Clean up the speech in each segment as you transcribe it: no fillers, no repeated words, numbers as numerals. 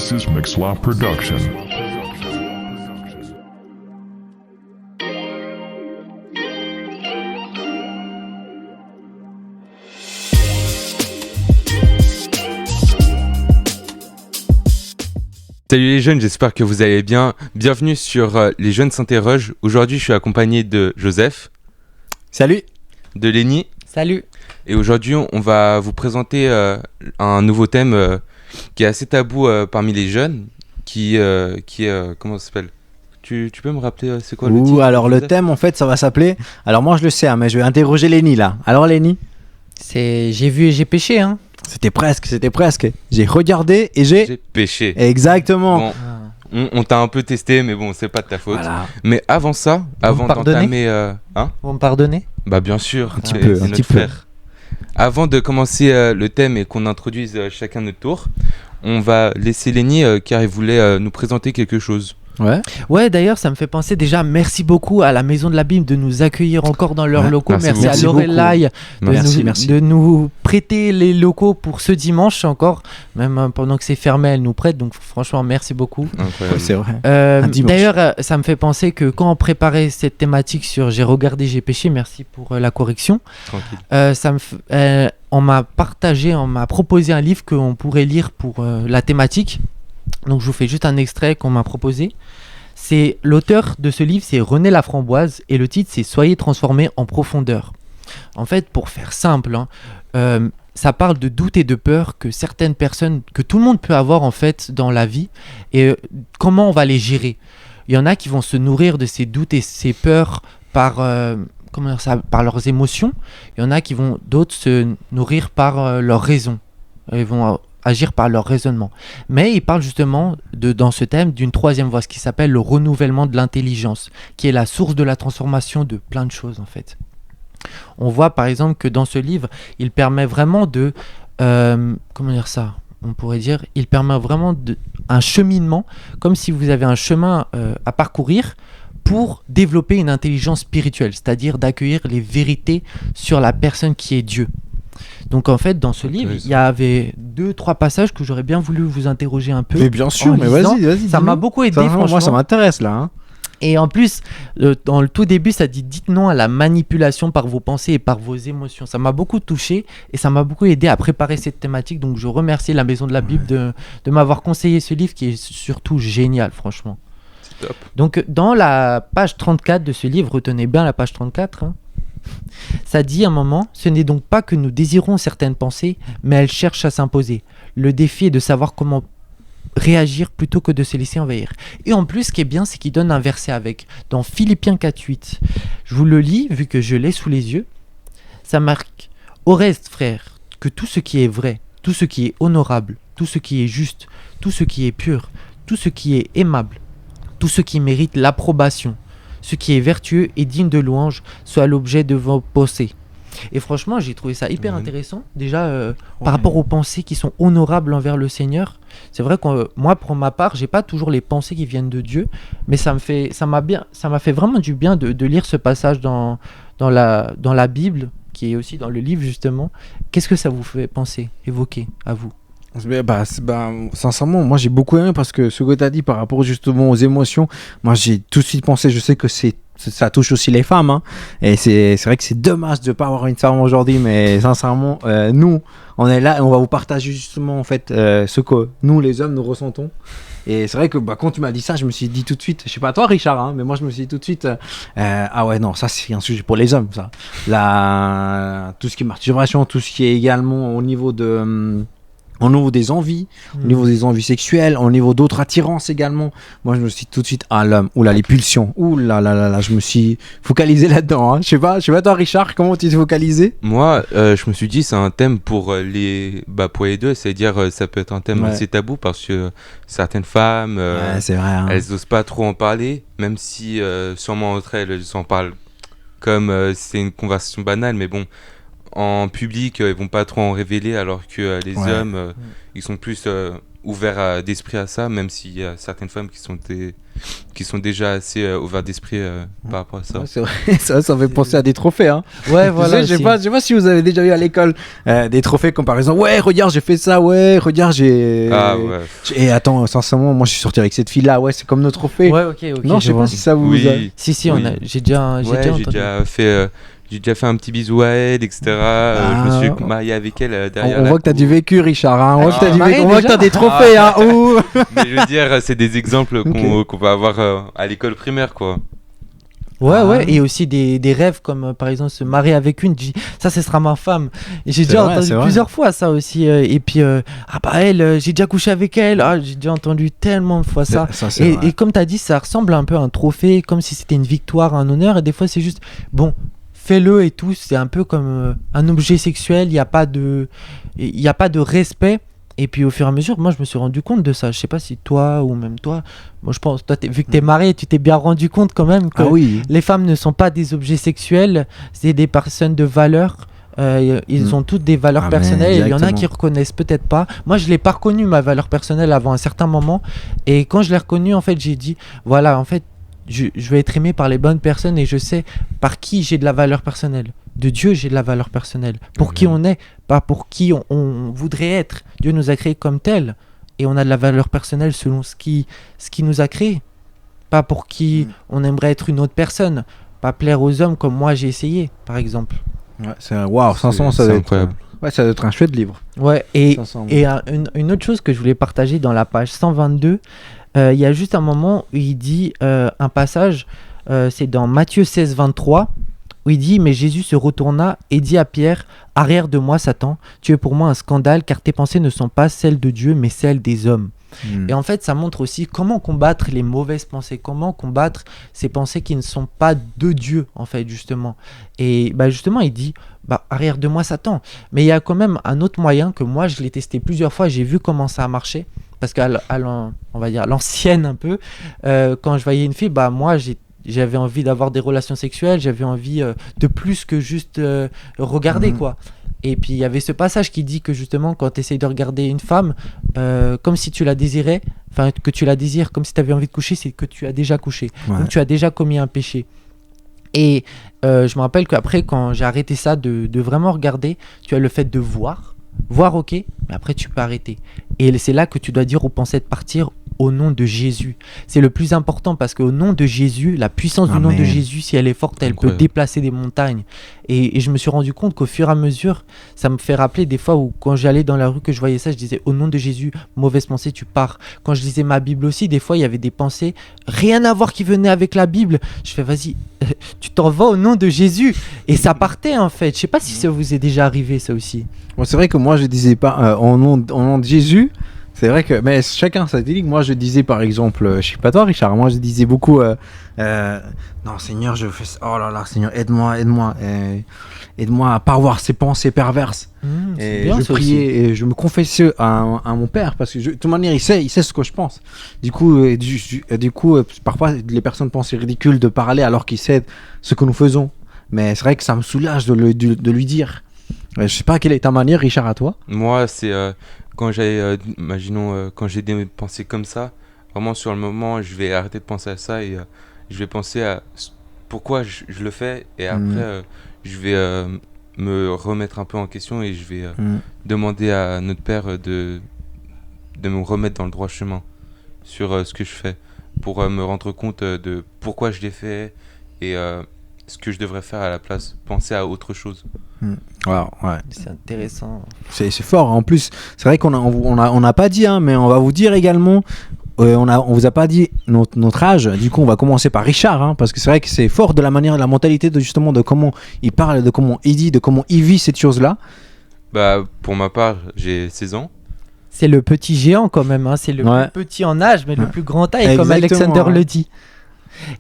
This is Mixlaw Production. Salut les jeunes, j'espère que vous allez bien. Bienvenue sur Les Jeunes s'interrogent. Aujourd'hui, je suis accompagné de Joseph. Salut. De Lenny. Salut. Et aujourd'hui, on va vous présenter un nouveau thème qui est assez tabou parmi les jeunes, qui est comment ça s'appelle ? Tu peux me rappeler c'est quoi le titre ? Alors le thème en fait ça va s'appeler, alors moi je le sais mais je vais interroger Lenny là. Alors Lenny ? C'est j'ai vu et j'ai péché hein. C'était presque. J'ai regardé et j'ai péché. Exactement. Bon, on t'a un peu testé mais bon, c'est pas de ta faute. Voilà. Mais avant ça, avant d'entamer Vous me pardonnez ? Bah bien sûr, un petit peu. Avant de commencer le thème et qu'on introduise chacun notre tour, on va laisser Lenny car il voulait nous présenter quelque chose. Ouais, d'ailleurs, ça me fait penser déjà, merci beaucoup à la Maison de la Bible de nous accueillir encore dans leurs locaux. Merci à Lorelai de nous prêter les locaux pour ce dimanche encore, même pendant que c'est fermé, elle nous prête. Donc franchement, merci beaucoup. Ouais, c'est vrai. D'ailleurs, ça me fait penser que quand on préparait cette thématique sur J'ai regardé, j'ai péché, merci pour la correction. On m'a proposé un livre qu'on pourrait lire pour la thématique. Donc je vous fais juste un extrait qu'on m'a proposé. C'est l'auteur de ce livre, c'est René Laframboise et le titre c'est Soyez transformés en profondeur. En fait, pour faire simple, ça parle de doutes et de peurs que certaines personnes, que tout le monde peut avoir en fait dans la vie et comment on va les gérer. Il y en a qui vont se nourrir de ces doutes et ces peurs par leurs émotions. Il y en a qui vont d'autres se nourrir par leur raison. Ils vont agir par leur raisonnement. Mais il parle justement, dans ce thème, d'une troisième voie, ce qui s'appelle le renouvellement de l'intelligence, qui est la source de la transformation de plein de choses en fait. On voit par exemple que dans ce livre, il permet vraiment de... on pourrait dire, il permet vraiment un cheminement, comme si vous avez un chemin à parcourir pour développer une intelligence spirituelle, c'est-à-dire d'accueillir les vérités sur la personne qui est Dieu. Donc en fait dans ce livre il y avait 2-3 passages que j'aurais bien voulu vous interroger un peu. Mais bien sûr, mais vas-y. Ça m'a beaucoup aidé franchement. Moi ça m'intéresse là. Et en plus dans le tout début ça dit dites non à la manipulation par vos pensées et par vos émotions. Ça m'a beaucoup touché et ça m'a beaucoup aidé à préparer cette thématique. Donc je remercie la Maison de la Bible de m'avoir conseillé ce livre qui est surtout génial franchement. C'est top. Donc dans la page 34 de ce livre, retenez bien la page 34 ça dit à un moment, ce n'est donc pas que nous désirons certaines pensées, mais elles cherchent à s'imposer. Le défi est de savoir comment réagir plutôt que de se laisser envahir. Et en plus, ce qui est bien, c'est qu'il donne un verset avec. Dans Philippiens 4.8, je vous le lis, vu que je l'ai sous les yeux. Ça marque, au reste, frères, que tout ce qui est vrai, tout ce qui est honorable, tout ce qui est juste, tout ce qui est pur, tout ce qui est aimable, tout ce qui mérite l'approbation, ce qui est vertueux et digne de louange soit l'objet de vos pensées. Et franchement, j'ai trouvé ça hyper intéressant. Déjà, par rapport aux pensées qui sont honorables envers le Seigneur. C'est vrai que moi, pour ma part, j'ai pas toujours les pensées qui viennent de Dieu, mais ça m'a fait vraiment du bien de lire ce passage dans la Bible, qui est aussi dans le livre justement. Qu'est-ce que ça vous fait penser, évoquer à vous ? Sincèrement, moi j'ai beaucoup aimé parce que ce que tu as dit par rapport justement aux émotions, moi j'ai tout de suite pensé, je sais que ça touche aussi les femmes, hein, et c'est vrai que c'est dommage de ne pas avoir une femme aujourd'hui, mais sincèrement, nous, on est là et on va vous partager justement en fait ce que nous les hommes nous ressentons. Et c'est vrai que quand tu m'as dit ça, je me suis dit tout de suite, je sais pas toi Richard, hein, mais moi je me suis dit tout de suite, ah ouais non, ça c'est un sujet pour les hommes, ça. Tout ce qui est masturbation, tout ce qui est également au niveau des envies, au niveau des envies sexuelles, au niveau d'autres attirances également. Moi, je me suis tout de suite à l'homme. Les pulsions. Je me suis focalisé là-dedans. Hein. Je sais pas, toi, Richard, comment tu t'es focalisé ? Moi, je me suis dit, c'est un thème pour les deux. C'est-à-dire, ça peut être un thème assez tabou parce que certaines femmes, c'est vrai, hein. Elles n'osent pas trop en parler, même si sûrement entre elles en parlent comme c'est une conversation banale, mais bon. En public, ils vont pas trop en révéler, alors que les hommes, ils sont plus ouverts d'esprit à ça, même s'il y a certaines femmes qui sont déjà assez ouvertes d'esprit par rapport à ça. Ouais, c'est vrai, ça fait penser à des trophées. Hein. Ouais, Tu voilà. sais, je sais pas si vous avez déjà eu à l'école des trophées comme par exemple, ouais, regarde, j'ai fait ça, ouais, regarde, j'ai. Ah ouais. Et attends, sincèrement, moi je suis sorti avec cette fille-là, ouais, c'est comme nos trophées. Ouais, ok. Non, je sais vois. pas si ça vous. Oui. Si, Oui. j'ai déjà entendu. J'ai déjà fait un petit bisou à elle, etc. Je me suis marié avec elle derrière. On voit que t'as du vécu, Richard. Hein. On voit que t'as marié on voit que déjà t'as des trophées. Hein. Ouh. Mais je veux dire, c'est des exemples qu'on va avoir à l'école primaire, quoi. Ouais, Ah. ouais, et aussi des rêves comme par exemple se marier avec une, ça ce sera ma femme. Et j'ai C'est déjà vrai, entendu c'est vrai. plusieurs fois ça aussi. Et puis, ah bah elle, j'ai déjà couché avec elle, j'ai déjà entendu tellement de fois ça. c'est vrai. Et comme tu as dit, ça ressemble un peu à un trophée, comme si c'était une victoire, un honneur, et des fois c'est juste, bon, fais-le et tout, c'est un peu comme un objet sexuel, il n'y a pas de respect. Et puis au fur et à mesure, moi je me suis rendu compte de ça. Je sais pas si toi ou même toi, moi je pense, toi vu que t'es marié, tu t'es bien rendu compte quand même que Ah oui. les femmes ne sont pas des objets sexuels, c'est des personnes de valeur. Ils ont toutes des valeurs Ah, mais personnelles. Il y en a exactement. qui reconnaissent peut-être pas. Moi, je l'ai pas reconnu ma valeur personnelle avant un certain moment. Et quand je l'ai reconnu, en fait, j'ai dit voilà, en fait, je vais être aimé par les bonnes personnes et je sais par qui j'ai de la valeur personnelle. De Dieu, j'ai de la valeur personnelle. Pour qui on est, pas pour qui on voudrait être. Dieu nous a créés comme tels et on a de la valeur personnelle selon ce qui nous a créés. Pas pour qui on aimerait être une autre personne. Pas plaire aux hommes comme moi j'ai essayé, par exemple. Ouais, c'est waouh, 500, ça c'est doit être incroyable. Ouais, ça doit être un chouette livre. Ouais, et 500. une autre chose que je voulais partager dans la page 122, il y a juste un moment où il dit un passage, c'est dans Matthieu 16, 23, où il dit « Mais Jésus se retourna et dit à Pierre, « Arrière de moi, Satan, tu es pour moi un scandale, car tes pensées ne sont pas celles de Dieu, mais celles des hommes. » Et en fait, ça montre aussi comment combattre les mauvaises pensées, comment combattre ces pensées qui ne sont pas de Dieu, en fait, justement. Et bah, justement, il dit, bah, arrière de moi, Satan. Mais il y a quand même un autre moyen que moi, je l'ai testé plusieurs fois, j'ai vu comment ça a marché. Parce on va dire l'ancienne un peu, quand je voyais une fille, bah, moi, j'avais envie d'avoir des relations sexuelles, j'avais envie de plus que juste regarder, quoi. Et puis il y avait ce passage qui dit que justement quand tu essayes de regarder une femme comme si tu la désirais, enfin que tu la désires comme si tu avais envie de coucher, c'est que tu as déjà couché. Ouais. Donc tu as déjà commis un péché. Et je me rappelle qu'après quand j'ai arrêté ça de vraiment regarder, tu as le fait de voir ok, mais après tu peux arrêter. Et c'est là que tu dois dire aux pensées de partir au nom de Jésus. C'est le plus important parce qu'au nom de Jésus, la puissance du nom de Jésus, si elle est forte, elle peut déplacer des montagnes. Et je me suis rendu compte qu'au fur et à mesure, ça me fait rappeler des fois où quand j'allais dans la rue, que je voyais ça, je disais au nom de Jésus, mauvaise pensée, tu pars. Quand je lisais ma Bible aussi, des fois il y avait des pensées, rien à voir qui venaient avec la Bible. Je fais vas-y, tu t'en vas au nom de Jésus. Et ça partait en fait. Je sais pas si ça vous est déjà arrivé ça aussi. Bon, c'est vrai que moi je disais pas au nom de Jésus. C'est vrai que mais chacun sa technique. Moi je disais par exemple, je sais pas toi Richard, moi je disais beaucoup non Seigneur je fais ça. Oh là là Seigneur aide-moi à pas avoir ces pensées perverses. Et bien, je ça priais aussi. et je me confessais à mon père parce que de toute manière il sait ce que je pense. Du coup parfois les personnes pensent c'est ridicule de parler alors qu'il sait ce que nous faisons. Mais c'est vrai que ça me soulage de lui dire. Je sais pas quelle est ta manière, Richard, à toi. Moi, c'est quand quand j'ai des pensées comme ça, vraiment sur le moment, je vais arrêter de penser à ça et je vais penser à pourquoi je le fais et après, je vais me remettre un peu en question et je vais demander à notre Père de me remettre dans le droit chemin sur ce que je fais pour me rendre compte de pourquoi je l'ai fait et ce que je devrais faire à la place, penser à autre chose. Wow, ouais. C'est intéressant. C'est fort. En plus, c'est vrai on n'a pas dit, hein, mais on va vous dire également. On vous a pas dit notre âge. Du coup, on va commencer par Richard, hein, parce que c'est vrai que c'est fort de la manière, de la mentalité de comment il parle, de comment il dit, de comment il vit cette chose-là. Bah, pour ma part, j'ai 16 ans. C'est le petit géant quand même, hein. C'est le plus petit en âge, mais le plus grand taille, comme Alexander le dit.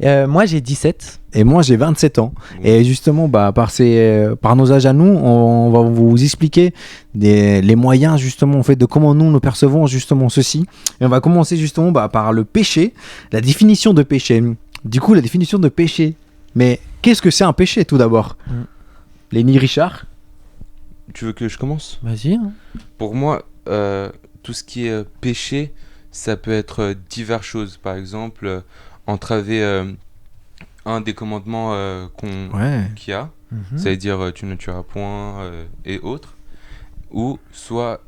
Moi j'ai 17. Et moi j'ai 27 ans. Et justement, par nos âges à nous, on va vous expliquer les moyens justement en fait, de comment nous percevons justement ceci. Et on va commencer justement par le péché, la définition de péché. Du coup, la définition de péché. Mais qu'est-ce que c'est un péché tout d'abord Lenny, Richard? Tu veux que je commence ? Vas-y. Hein. Pour moi, tout ce qui est péché, ça peut être diverses choses. Par exemple, entraver un des commandements Ouais. qu'il y a, Mhm. c'est-à-dire tu ne tueras point et autres, ou soit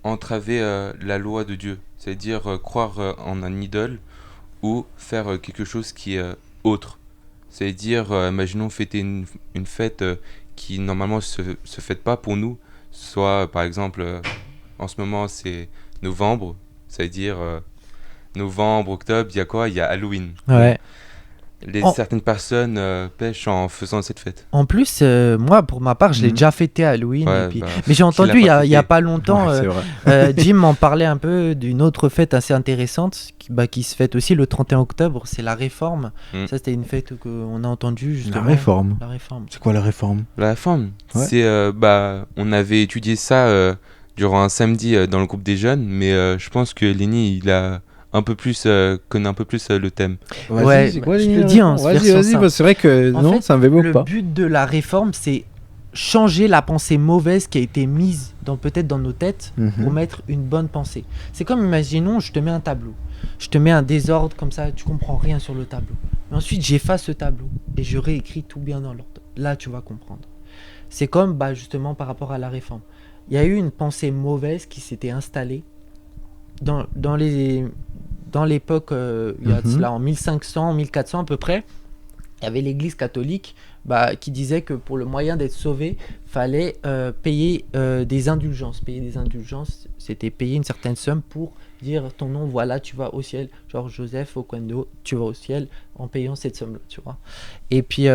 entraver la loi de Dieu, c'est-à-dire croire en un idole ou faire quelque chose qui est autre. C'est-à-dire, imaginons fêter une fête qui normalement se fête pas pour nous, soit par exemple, en ce moment c'est novembre, c'est-à-dire novembre, octobre, il y a quoi? Il y a Halloween. Ouais. En- Certaines personnes pêchent en faisant cette fête. En plus, moi, pour ma part, je l'ai Mhm. déjà fêté à Halloween. Ouais, Et puis... bah, Mais j'ai qui entendu l'a il y pas a, il y a fêté? pas longtemps, Ouais, c'est vrai. Jim m'en parlait un peu d'une autre fête assez intéressante qui se fête aussi le 31 octobre. C'est la Réforme. Mm. Ça, c'était une fête qu'on a entendue La justement. réforme. La Réforme. C'est quoi la réforme? La femme, Ouais. c'est on avait étudié ça durant un samedi dans le groupe des jeunes, mais je pense que Lenny il a un peu plus connaît un peu plus le thème. Vas-y, Ouais, c'est quoi je les le réformes? dis en Vas-y, version vas-y, simple. parce que c'est vrai que En non, fait, ça me m'évoque Le pas. but de la Réforme, c'est changer la pensée mauvaise qui a été mise peut-être dans nos têtes Mhm. pour mettre une bonne pensée. C'est comme, imaginons, je te mets un tableau. Je te mets un désordre comme ça, tu comprends rien sur le tableau. Mais ensuite, j'efface ce tableau et je réécris tout bien dans l'ordre. Là, tu vas comprendre. C'est comme, justement, par rapport à la Réforme. Il y a eu une pensée mauvaise qui s'était installée dans l'époque, il y a de Mhm. cela en 1500, 1400 à peu près. Il y avait l'église catholique qui disait que pour le moyen d'être sauvé, fallait payer des indulgences. Payer des indulgences, c'était payer une certaine somme pour dire ton nom, voilà, tu vas au ciel. Genre Joseph Oquendo, tu vas au ciel en payant cette somme-là, tu vois. Et puis,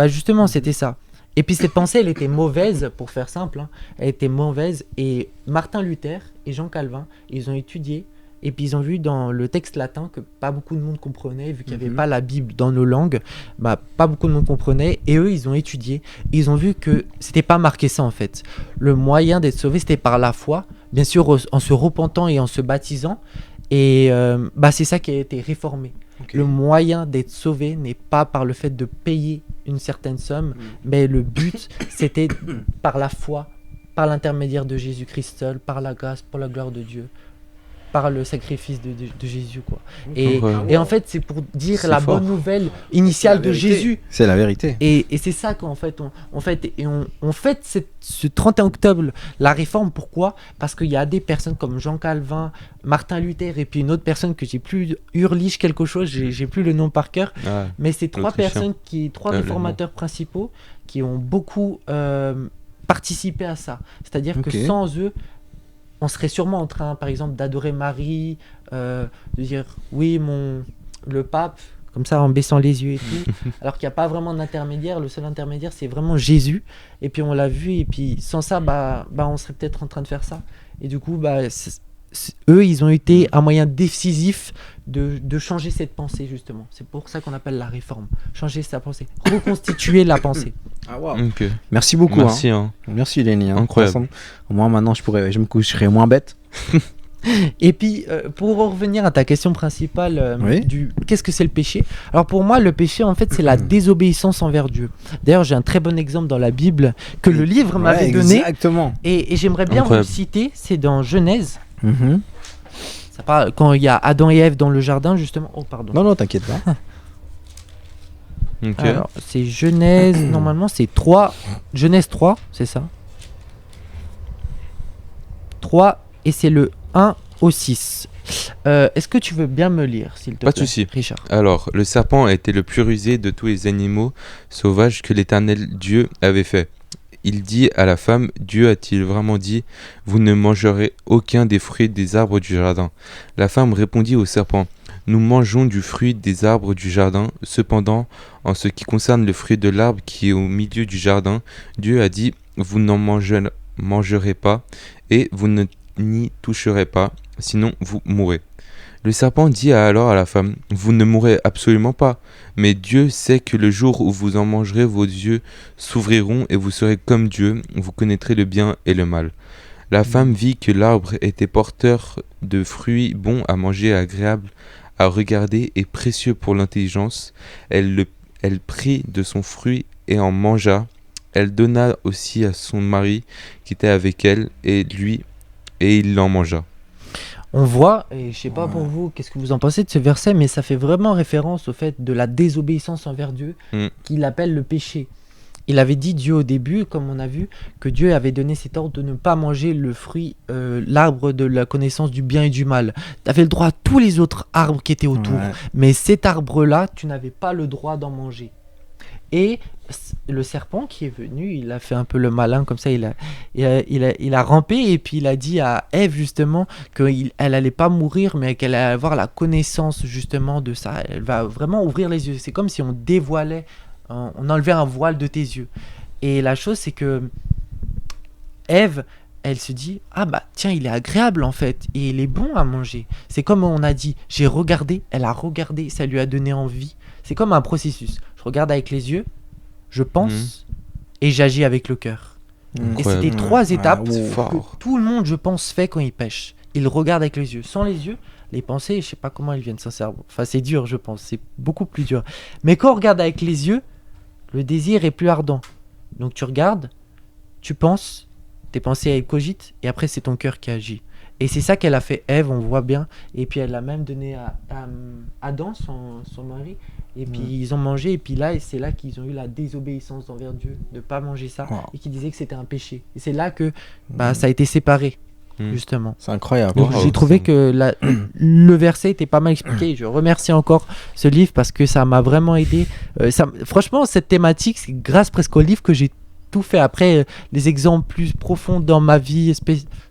justement, c'était ça. Et puis cette pensée, elle était mauvaise, pour faire simple, hein. Elle était mauvaise. Et Martin Luther et Jean Calvin, ils ont étudié. Et puis ils ont vu dans le texte latin que pas beaucoup de monde comprenait, vu qu'il n'y avait Mhm. pas la Bible dans nos langues, pas beaucoup de monde comprenait. Et eux, ils ont étudié, ils ont vu que c'était pas marqué ça en fait. Le moyen d'être sauvé, c'était par la foi, bien sûr en se repentant et en se baptisant. Et c'est ça qui a été réformé. Ok. Le moyen d'être sauvé n'est pas par le fait de payer une certaine somme, mais le but, c'était par la foi, par l'intermédiaire de Jésus-Christ seul, par la grâce, par la gloire de Dieu, par le sacrifice de Jésus, quoi. Et, Ouais. et en fait, c'est pour dire C'est la fort. bonne nouvelle initiale de Jésus. C'est la vérité. Et c'est ça qu'en fait, on fête ce 31 octobre, la Réforme. Pourquoi? Parce qu'il y a des personnes comme Jean Calvin, Martin Luther, et puis une autre personne que j'ai plus, Urlich quelque chose, j'ai plus le nom par cœur. Ah, Mais c'est trois l'Autrichien. personnes, trois Le réformateurs principaux qui ont beaucoup participé à ça. C'est-à-dire Ok. que sans eux, on serait sûrement en train, par exemple, d'adorer Marie, de dire oui, le pape, comme ça en baissant les yeux et tout, alors qu'il n'y a pas vraiment d'intermédiaire. Le seul intermédiaire, c'est vraiment Jésus. Et puis on l'a vu, et puis sans ça, on serait peut-être en train de faire ça. Et du coup, eux, ils ont été un moyen décisif de changer cette pensée, justement. C'est pour ça qu'on appelle la réforme. Changer sa pensée. Reconstituer la pensée. Ah, wow. Ok. Merci beaucoup. Merci. Hein. Merci Lenny. Incroyable. Ensemble. Moi maintenant je me coucherai moins bête. Et puis, pour revenir à ta question principale Oui. du qu'est-ce que c'est le péché? Alors pour moi, le péché, en fait, c'est la désobéissance envers Dieu. D'ailleurs, j'ai un très bon exemple dans la Bible que le livre m'avait Ouais, donné. Exactement. Et j'aimerais bien vous le Incroyable. citer. C'est dans Genèse. Mhm. Ça parle quand il y a Adam et Ève dans le jardin, justement. Oh, pardon. Non, t'inquiète pas. Ok. Alors, c'est Genèse, normalement, c'est 3. Genèse 3, c'est ça 3, et c'est le 1 au 6. Est-ce que tu veux bien me lire, s'il te Pas de plaît, souci. Richard? Alors, le serpent a été le plus rusé de tous les animaux sauvages que l'Éternel Dieu avait fait. Il dit à la femme, Dieu a-t-il vraiment dit, vous ne mangerez aucun des fruits des arbres du jardin? La femme répondit au serpent, nous mangeons du fruit des arbres du jardin. Cependant, en ce qui concerne le fruit de l'arbre qui est au milieu du jardin, Dieu a dit, vous n'en mangerez pas et vous n'y toucherez pas, sinon vous mourrez. Le serpent dit alors à la femme, vous ne mourrez absolument pas, mais Dieu sait que le jour où vous en mangerez, vos yeux s'ouvriront et vous serez comme Dieu, vous connaîtrez le bien et le mal. La femme vit que l'arbre était porteur de fruits bons à manger et agréables à regarder et précieux pour l'intelligence. Elle prit de son fruit et en mangea. Elle donna aussi à son mari qui était avec elle et il en mangea. On voit, et je sais pas pour vous, qu'est-ce que vous en pensez de ce verset, mais ça fait vraiment référence au fait de la désobéissance envers Dieu, qu'il appelle le péché. Il avait dit, Dieu au début, comme on a vu, que Dieu avait donné cet ordre de ne pas manger le fruit, l'arbre de la connaissance du bien et du mal. Tu avais le droit à tous les autres arbres qui étaient autour, mais cet arbre-là, tu n'avais pas le droit d'en manger. Et le serpent qui est venu, il a fait un peu le malin comme ça, il a rampé et puis il a dit à Ève justement qu'elle allait pas mourir mais qu'elle allait avoir la connaissance justement de ça. Elle va vraiment ouvrir les yeux. C'est comme si on dévoilait, on enlevait un voile de tes yeux. Et la chose c'est que Ève, elle se dit ah bah tiens il est agréable en fait et il est bon à manger. C'est comme on a dit, j'ai regardé, elle a regardé, ça lui a donné envie. C'est comme un processus. Je regarde avec les yeux, je pense et j'agis avec le cœur. Et c'est des 3 étapes que tout le monde, je pense, fait quand il pêche. Il regarde avec les yeux. Sans les yeux, les pensées, je sais pas comment elles viennent sincèrement. Enfin, c'est dur, je pense. C'est beaucoup plus dur. Mais quand on regarde avec les yeux, le désir est plus ardent. Donc tu regardes, tu penses, tes pensées elles cogitent et après c'est ton cœur qui agit. Et c'est ça qu'elle a fait Ève, on voit bien. Et puis elle l'a même donné à Adam, son mari. Et puis ils ont mangé. Et puis là, c'est là qu'ils ont eu la désobéissance envers Dieu, de ne pas manger ça. Et qu'ils disaient que c'était un péché. Et c'est là que ça a été séparé, justement. C'est incroyable. Donc j'ai trouvé que le verset était pas mal expliqué. Je remercie encore ce livre parce que ça m'a vraiment aidé. Franchement, cette thématique, c'est grâce presque au livre que j'ai tout fait. Après, les exemples plus profonds dans ma vie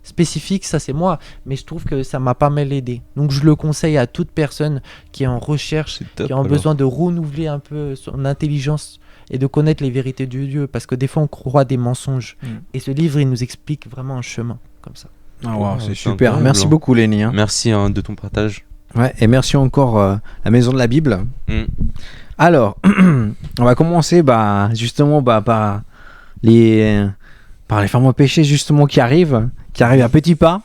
spécifique, ça c'est moi, mais je trouve que ça m'a pas mal aidé. Donc je le conseille à toute personne qui est en recherche, qui a besoin de renouveler un peu son intelligence et de connaître les vérités de Dieu, parce que des fois on croit des mensonges. Et ce livre, il nous explique vraiment un chemin comme ça. Ah wow, c'est super. Merci beaucoup Lenny. Merci de ton partage. Ouais, et merci encore la Maison de la Bible. Alors, on va commencer justement par les femmes au péché justement qui arrivent à petits pas.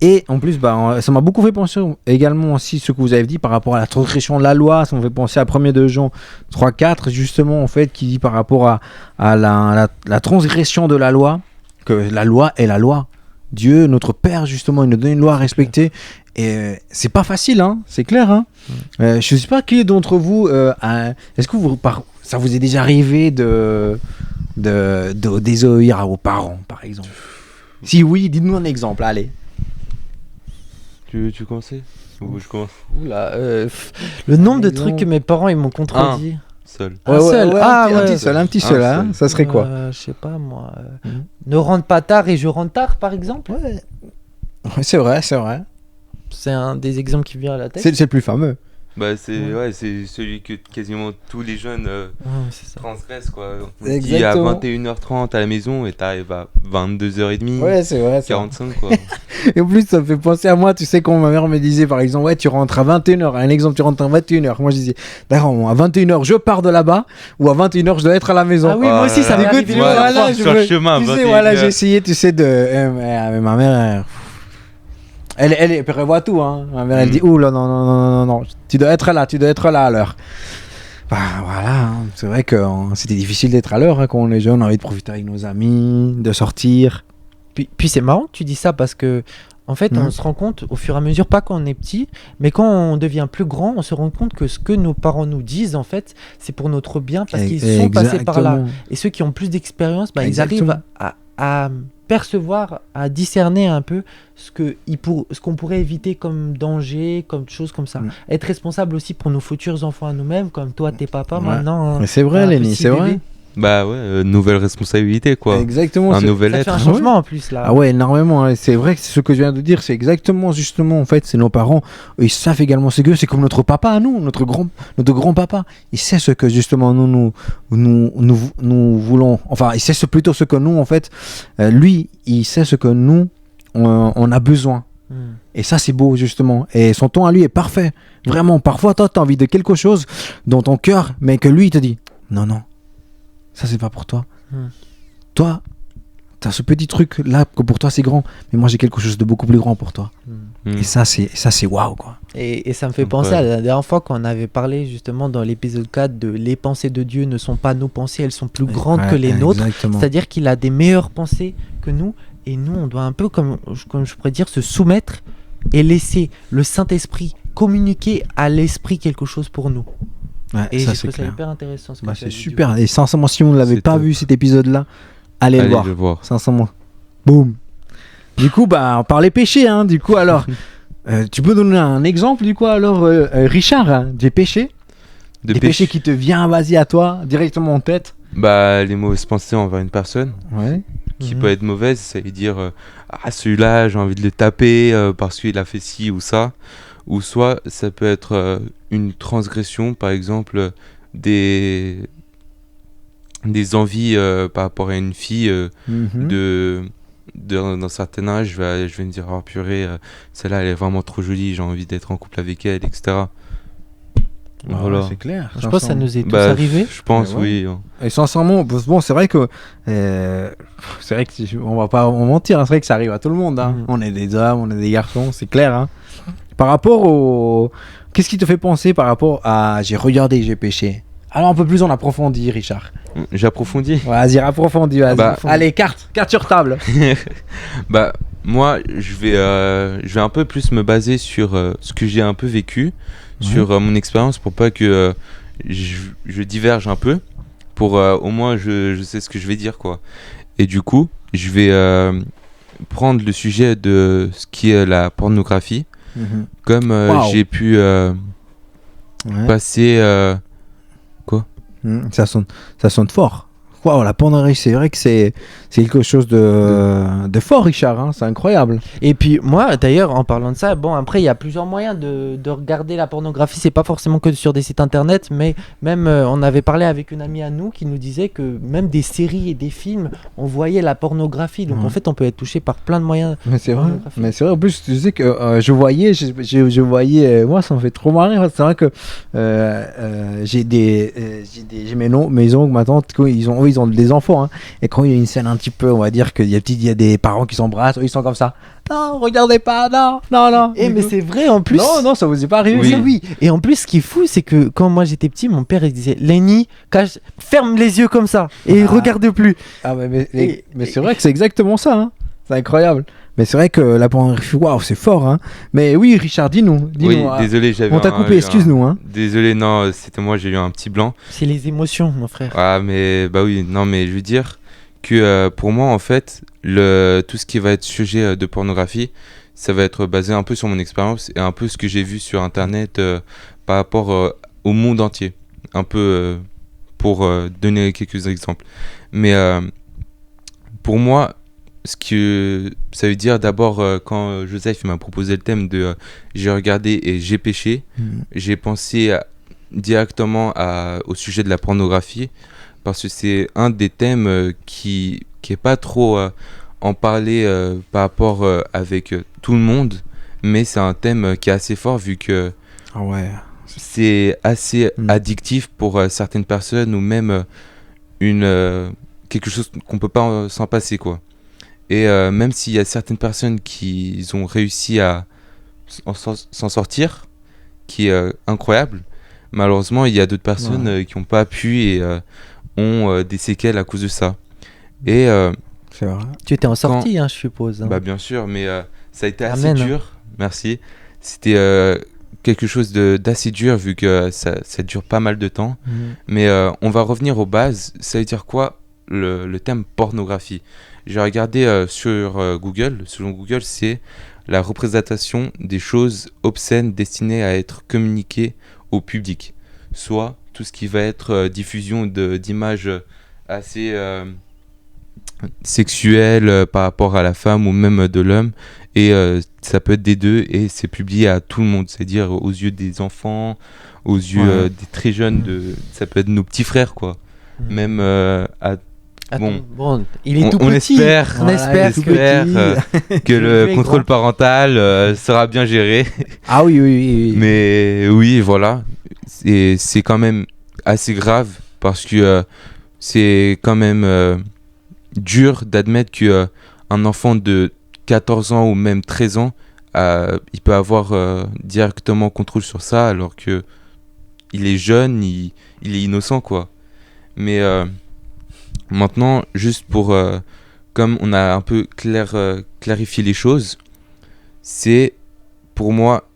Et en plus ça m'a beaucoup fait penser également aussi ce que vous avez dit par rapport à la transgression de la loi. Ça m'a fait penser à 1er de Jean 3,4 justement en fait, qui dit par rapport à la transgression de la loi, que la loi est la loi. Dieu, notre Père justement, il nous donne une loi à respecter. Et c'est pas facile, hein, c'est clair, hein. Je sais pas qui d'entre vous est-ce que ça vous est déjà arrivé de désobéir à vos parents, par exemple? Si oui, dites-nous un exemple, allez. Tu commences ou je commence? Oula, le nombre de trucs que mes parents ils m'ont contredit. Seul. Un petit seul, hein, ça serait quoi? Je sais pas moi. Ne rentre pas tard et je rentre tard, par exemple. Ouais, c'est vrai. C'est un des exemples qui vient à la tête. C'est le plus fameux. C'est celui que quasiment tous les jeunes transgressent quoi. On Exactement. dit à 21h30 à la maison et t'arrives à 22h30. Ouais, c'est vrai. 45 quoi. Et en plus, ça me fait penser à moi, tu sais, quand ma mère me disait par exemple, ouais, tu rentres à 21h. Un exemple, tu rentres à 21h. Moi, je disais, d'accord, à 21h, je pars de là-bas ou à 21h, je dois être à la maison. Ah oui, moi aussi, ça m'est arrivé. Sur le chemin, tu sais, voilà, j'ai essayé, tu sais, ma mère. Elle prévoit tout, hein. Ma mère, elle dit, ouh là, non, tu dois être là à l'heure. Voilà, hein. C'est vrai que c'était difficile d'être à l'heure, hein, quand on est jeune, on a envie de profiter avec nos amis, de sortir. Puis c'est marrant que tu dis ça parce que, en fait, on se rend compte au fur et à mesure, pas quand on est petit, mais quand on devient plus grand, on se rend compte que ce que nos parents nous disent, en fait, c'est pour notre bien parce qu'ils sont passés par là. Et ceux qui ont plus d'expérience, ils arrivent à percevoir, à discerner un peu ce qu'on pourrait éviter comme danger, comme choses comme ça. Être responsable aussi pour nos futurs enfants à nous-mêmes, comme toi, tes papas maintenant. Mais c'est vrai, Lenny, c'est vrai. Nouvelle responsabilité quoi. Exactement. Un nouvel être. Ça fait un changement en plus là. Ah ouais, énormément. Hein. C'est vrai que c'est ce que je viens de dire, c'est exactement justement en fait, c'est nos parents. Ils savent également ce que c'est comme notre papa à nous, notre grand-papa. Il sait ce que justement nous voulons. Enfin, il sait plutôt ce que nous en fait. Lui, il sait ce que nous on a besoin. Et ça c'est beau justement. Et son ton à lui est parfait. Vraiment. Parfois toi, t'as envie de quelque chose dans ton cœur, mais que lui il te dit non. Ça c'est pas pour toi. Toi, t'as ce petit truc là que pour toi c'est grand, mais moi j'ai quelque chose de beaucoup plus grand pour toi. Et ça c'est waouh quoi. Et ça me fait penser à la dernière fois qu'on avait parlé justement dans l'épisode 4 de les pensées de Dieu ne sont pas nos pensées, elles sont plus grandes que les nôtres. Exactement. C'est-à-dire qu'il a des meilleures pensées que nous, et nous on doit un peu comme je pourrais dire se soumettre et laisser le Saint-Esprit communiquer à l'esprit quelque chose pour nous. Ouais, Et ça j'ai c'est trouvé ça clair. hyper intéressant. Ce que Bah, tu as c'est dit, du super. coup. Et sincèrement, si vous ne l'avez C'est pas top. vu cet épisode-là, allez le Allez voir. le voir. Sincèrement. Boum. Du coup, bah, on parlait péché, hein. Du coup, alors, tu peux donner un exemple, du coup, alors, Richard, hein, des péchés, De des péchés qui te viennent, vas-y, à toi, directement en tête. Bah, les mauvaises pensées envers une personne Ouais. qui Mhm. peut être mauvaise, ça veut dire ah, celui-là, j'ai envie de le taper parce qu'il a fait ci ou ça. Ou soit ça peut être une transgression, par exemple, des, des envies par rapport à une fille Mhm. d'un certain âge. Je vais me dire, oh purée, celle-là, elle est vraiment trop jolie, j'ai envie d'être en couple avec elle, etc. Ah Voilà. ouais, c'est clair. Je pense que ça nous est tous Bah, arrivé. je pense, Ouais, ouais. oui. Et sincèrement, bon, c'est vrai que on va pas en mentir, hein, c'est vrai que ça arrive à tout le monde. Hein. Mhm. On est des hommes, on est des garçons, c'est clair. Hein. Par rapport au, qu'est-ce qui te fait penser par rapport à j'ai regardé, j'ai péché. Alors un peu plus en approfondi, Richard. J'approfondis. Vas-y, approfondis, vas-y. Bah, Allez, carte sur table. Bah, moi, je vais un peu plus me baser sur ce que j'ai un peu vécu, sur mon expérience pour pas que je diverge un peu, pour au moins je sais ce que je vais dire, quoi. Et du coup, je vais prendre le sujet de ce qui est la pornographie, Mhm. comme Wow. j'ai pu Ouais. passer. Ça sonne fort. Waouh, la pornographie, c'est vrai que c'est quelque chose de fort, Richard. Hein, c'est incroyable. Et puis moi, d'ailleurs, en parlant de ça, bon, après, il y a plusieurs moyens de regarder la pornographie. C'est pas forcément que sur des sites internet, mais même, on avait parlé avec une amie à nous qui nous disait que même des séries et des films, on voyait la pornographie. Donc Ouais. en fait, on peut être touché par plein de moyens. Mais c'est vrai. Pornographie. Mais c'est vrai. En plus, tu sais que je voyais, moi, ça me fait trop marrer. C'est vrai que j'ai mes oncles, ma tante, quand ils ont des enfants. Hein, et quand il y a une scène un petit peu, on va dire qu'il y a des parents qui s'embrassent, ils sont comme ça. Non, regardez pas, non. Eh, Du mais coup- c'est vrai en plus. Non, ça vous est pas arrivé. Oui. ça Oui. Et en plus, ce qui est fou, c'est que quand moi j'étais petit, mon père il disait Lenny, ferme les yeux comme ça et Ah. regarde plus. Ah mais Et- c'est vrai que c'est exactement ça. Hein. C'est incroyable. Mais c'est vrai que la pornographie, waouh, c'est fort. Hein. Mais oui, Richard, dis-nous. Oui, ah, désolé, j'avais on t'a coupé, excuse-nous. Hein. Désolé, non, c'était moi, j'ai eu un petit blanc. C'est les émotions, mon frère. Ah, mais bah oui, non, mais je veux dire que pour moi, en fait, tout ce qui va être sujet de pornographie, ça va être basé un peu sur mon expérience et un peu ce que j'ai vu sur Internet par rapport au monde entier. Un peu pour donner quelques exemples. Mais pour moi, ce que ça veut dire d'abord, quand Joseph m'a proposé le thème de j'ai regardé et j'ai péché, j'ai pensé directement au sujet de la pornographie parce que c'est un des thèmes qui est pas trop en parler par rapport avec tout le monde, mais c'est un thème qui est assez fort vu que Ah ouais. c'est assez Mm. addictif pour certaines personnes ou même quelque chose qu'on peut pas s'en passer, quoi. Et même s'il y a certaines personnes qui ont réussi à s'en sortir, qui est incroyable, malheureusement il y a d'autres personnes qui n'ont pas pu et ont des séquelles à cause de ça. Et C'est vrai. Tu étais en sortie, hein, je suppose. Hein. bah bien sûr, mais ça a été assez Amen, hein. dur, merci. C'était quelque chose d'assez dur vu que ça dure pas mal de temps. Mhm. Mais on va revenir aux bases. Ça veut dire quoi le thème pornographie? J'ai regardé sur Google. Selon Google, c'est la représentation des choses obscènes destinées à être communiquées au public. Soit tout ce qui va être diffusion d'images assez sexuelles par rapport à la femme ou même de l'homme. Et ça peut être des deux et c'est publié à tout le monde. C'est-à-dire aux yeux des enfants, aux yeux des très jeunes. Ça peut être nos petits frères, quoi. Mhm. Même à Attends, bon. bon, il est tout on petit. espère, On Voilà, espère il est tout que. espère que Je le vais contrôle grand. parental sera bien géré. Ah oui. Mais oui, voilà. C'est quand même assez grave parce que c'est quand même dur d'admettre que un enfant de 14 ans ou même 13 ans, il peut avoir directement contrôle sur ça alors que il est jeune, il est innocent, quoi. Mais maintenant, juste pour comme on a un peu clarifié les choses, c'est pour moi,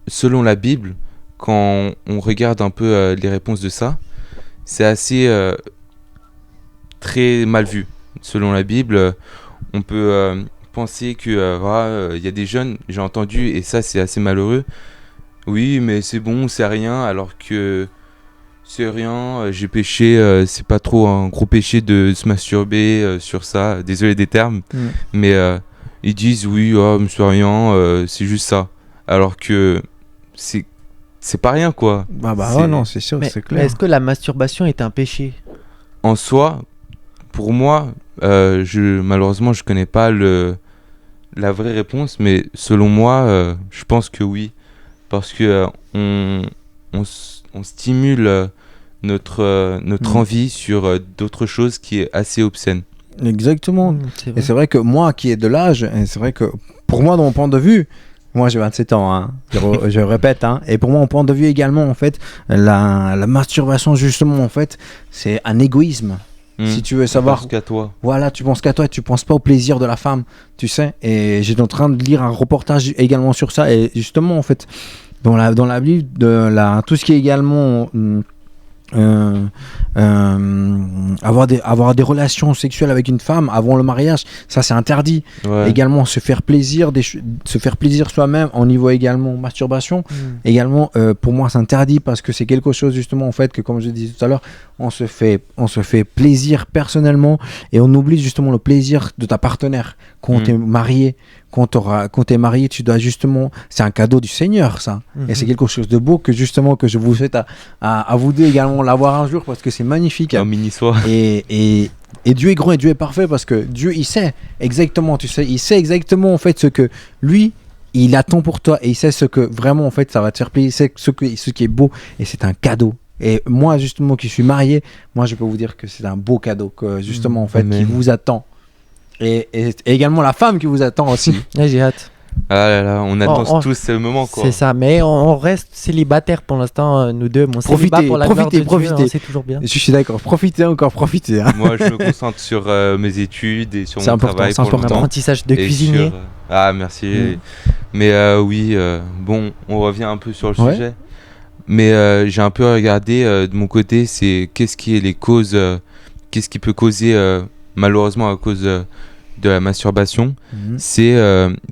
selon la Bible, quand on regarde un peu les réponses de ça, c'est assez très mal vu. Selon la Bible, on peut penser que y a des jeunes, j'ai entendu, et ça c'est assez malheureux. Oui, mais c'est bon, c'est rien, alors que c'est rien, j'ai péché, c'est pas trop un gros péché de se masturber sur ça, désolé des termes, mais ils disent oui, oh, mais c'est rien, c'est juste ça. Alors que c'est pas rien quoi. Ouais, non, c'est sûr, Mais c'est clair. est-ce que la masturbation est un péché? En soi, pour moi, malheureusement, je connais pas la vraie réponse, mais selon moi, je pense que oui. Parce que on stimule notre envie sur d'autres choses qui est assez obscène. Exactement. C'est Et vrai. c'est vrai que moi qui ai de l'âge, et c'est vrai que pour moi, dans mon point de vue, moi j'ai 27 ans, hein, je répète, hein, et pour moi, mon point de vue également, en fait, la masturbation, justement, en fait, c'est un égoïsme. Si tu veux savoir, Parce qu'à toi. voilà, tu penses qu'à toi, tu penses pas au plaisir de la femme, tu sais. Et j'étais en train de lire un reportage également sur ça, et justement, en fait, dans la Bible, tout ce qui est également avoir des relations sexuelles avec une femme avant le mariage, ça c'est interdit. Ouais. Également se faire plaisir soi-même au niveau également masturbation, également pour moi c'est interdit parce que c'est quelque chose justement en fait que, comme je disais tout à l'heure, on se fait plaisir personnellement et on oublie justement le plaisir de ta partenaire quand t'es marié. Quand t'es marié, tu dois justement, c'est un cadeau du Seigneur ça, et c'est quelque chose de beau que justement que je vous souhaite à vous deux également l'avoir un jour parce que c'est magnifique. Un mini-soi. Et Dieu est grand et Dieu est parfait parce que Dieu il sait exactement, tu sais, il sait exactement en fait ce que lui il attend pour toi et il sait ce que vraiment en fait ça va te faire plaisir, c'est ce qui est beau et c'est un cadeau. Et moi justement qui suis marié, moi je peux vous dire que c'est un beau cadeau que justement en fait Amen. qui vous attend et également la femme qui vous attend aussi. Ouais, j'ai hâte. Ah là là, on attend on- tous ce moment quoi. C'est ça, mais on reste célibataire pour l'instant, nous deux. Mon Profitez, célibat pour la gloire de profitez. Dieu, hein, c'est toujours bien. Je suis d'accord, profitez. Hein. Moi, je me concentre sur mes études et sur C'est mon important, travail c'est pour important. l'instant. Apprentissage de Et cuisinier. sur, Ah, merci. Mais oui, bon, on revient un peu sur le Ouais. sujet. Mais j'ai un peu regardé de mon côté, c'est qu'est-ce qui est les causes, qu'est-ce qui peut causer, malheureusement à cause de la masturbation. C'est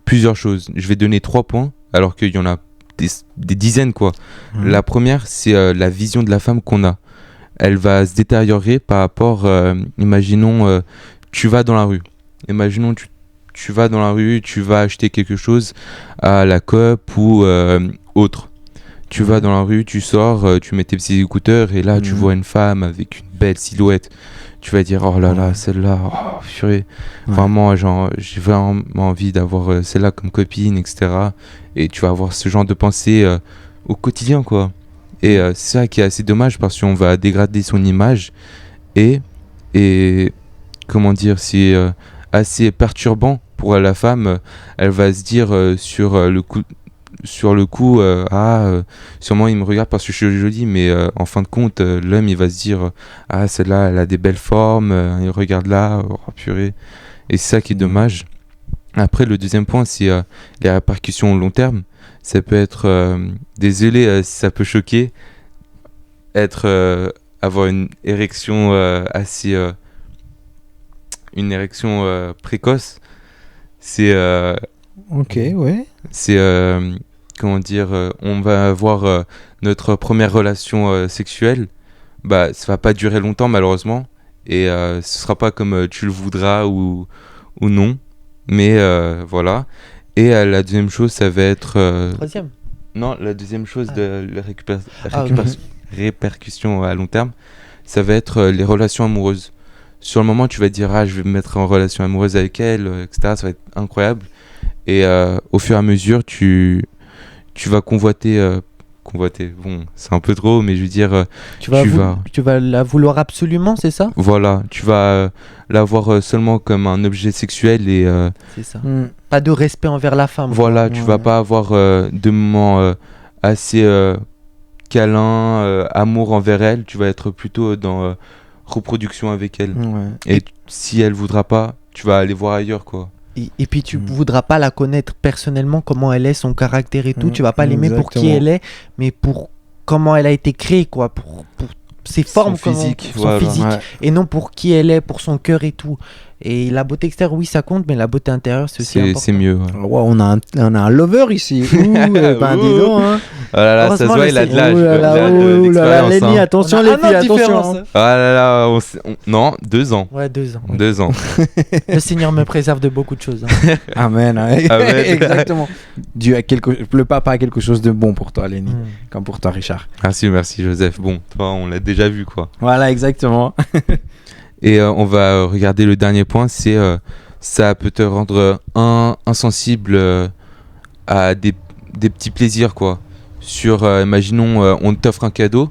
plusieurs choses. Je vais donner 3 points, alors qu'il y en a des dizaines, quoi. La première, c'est la vision de la femme qu'on a. Elle va se détériorer par rapport, imaginons, tu vas dans la rue. Imaginons, tu vas dans la rue, tu vas acheter quelque chose à la Coop ou autre. Tu vas dans la rue, tu sors, tu mets tes petits écouteurs et là, tu vois une femme avec une belle silhouette. Tu vas dire, oh là là, celle-là, oh purée. Vraiment, genre, j'ai vraiment envie d'avoir celle-là comme copine, etc. Et tu vas avoir ce genre de pensée au quotidien, quoi. Et c'est ça qui est assez dommage parce qu'on va dégrader son image et comment dire, c'est assez perturbant pour la femme. Elle va se dire sur le coup, sûrement il me regarde parce que je suis jolie, mais en fin de compte, l'homme il va se dire ah, celle-là elle a des belles formes, il regarde là, oh purée. Et c'est ça qui est dommage. Après, le deuxième point, c'est les répercussions long terme. Ça peut être, désolé si ça peut choquer, avoir une érection une érection précoce. C'est Ok, ouais. c'est comment dire, on va avoir notre première relation sexuelle, bah ça va pas durer longtemps malheureusement et ce sera pas comme tu le voudras ou non, mais voilà. Et la deuxième chose ça va être Troisième. non, la deuxième chose de la ok. répercussion à long terme, ça va être les relations amoureuses. Sur le moment, tu vas te dire ah, je vais me mettre en relation amoureuse avec elle, etc. Ça va être incroyable. Et au fur et à mesure, tu vas convoiter. Bon, c'est un peu trop, mais je veux dire, Tu vas la vouloir absolument, c'est ça? voilà, tu vas la voir seulement comme un objet sexuel et C'est ça. Pas de respect envers la femme. voilà, tu vas pas avoir de moments assez câlins, amour envers elle. Tu vas être plutôt dans reproduction avec elle. Ouais. Et si elle voudra pas, tu vas aller voir ailleurs, quoi. Et puis tu voudras pas la connaître personnellement, comment elle est, son caractère et tout. Tu vas pas l'aimer pour qui Exactement. elle est, mais pour comment elle a été créée, quoi. Pour ses formes, Son physique, son voilà. physique. Ouais. Et non pour qui elle est, pour son cœur et tout. Et la beauté extérieure, oui, ça compte, mais la beauté intérieure, c'est aussi important. C'est mieux. Ouais. Ouais, on a un lover ici. Ouh, ben dis donc, hein. Oh là là, ça se Heureusement, voit, le il a de Seigneur- l'âge. Ouh là Il là, a de ouh là là, l'expérience. Lenny, Hein. attention On a les un an filles, de attention. différence. Hein. Ah là là, non, 2 ans. Ouais, 2 ans. ouais. 2 ans. Le Seigneur me préserve de beaucoup de choses. Hein. Amen. Amen. Exactement. Le papa a quelque chose de bon pour toi, Lenny, comme pour toi, Richard. Merci Joseph. Bon, toi, on l'a déjà vu quoi. Voilà, exactement. Et on va regarder le dernier point, c'est ça peut te rendre insensible à des petits plaisirs quoi. Imaginons, on t'offre un cadeau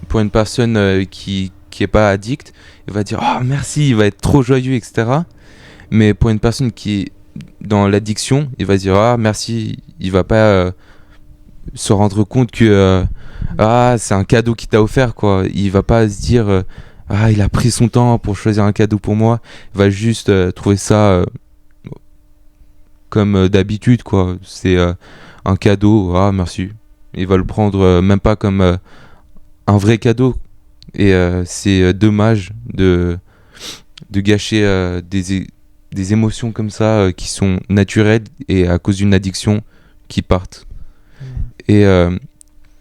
pour une personne qui est pas addict, il va dire oh merci, il va être trop joyeux, etc. Mais pour une personne qui est dans l'addiction, il va dire ah merci, il va pas se rendre compte que c'est un cadeau qu'il t'a offert quoi. Il va pas se dire il a pris son temps pour choisir un cadeau pour moi. Il va juste trouver ça comme d'habitude quoi. C'est un cadeau, merci. Il va le prendre même pas comme un vrai cadeau. Et c'est dommage de gâcher des émotions comme ça qui sont naturelles et à cause d'une addiction qui partent. Et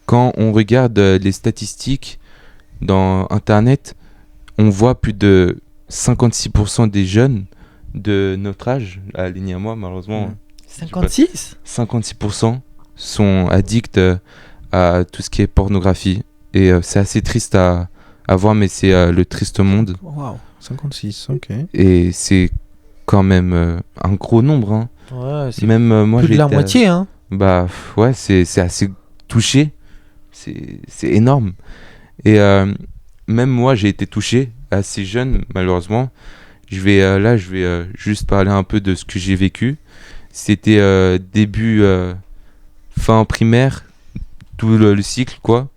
quand on regarde les statistiques dans Internet, on voit plus de 56% des jeunes de notre âge, alignés à moi malheureusement, 56 56% sont addicts à tout ce qui est pornographie. Et c'est assez triste à voir, mais c'est le triste monde. Waouh, 56, ok. Et c'est quand même un gros nombre. Hein. Ouais, c'est Même moi, plus de j'ai la été, moitié, hein. Bah ouais, c'est assez touché. C'est énorme. Et même moi, j'ai été touché assez jeune, malheureusement. Je vais juste parler un peu de ce que j'ai vécu. C'était fin primaire, tout le cycle, quoi.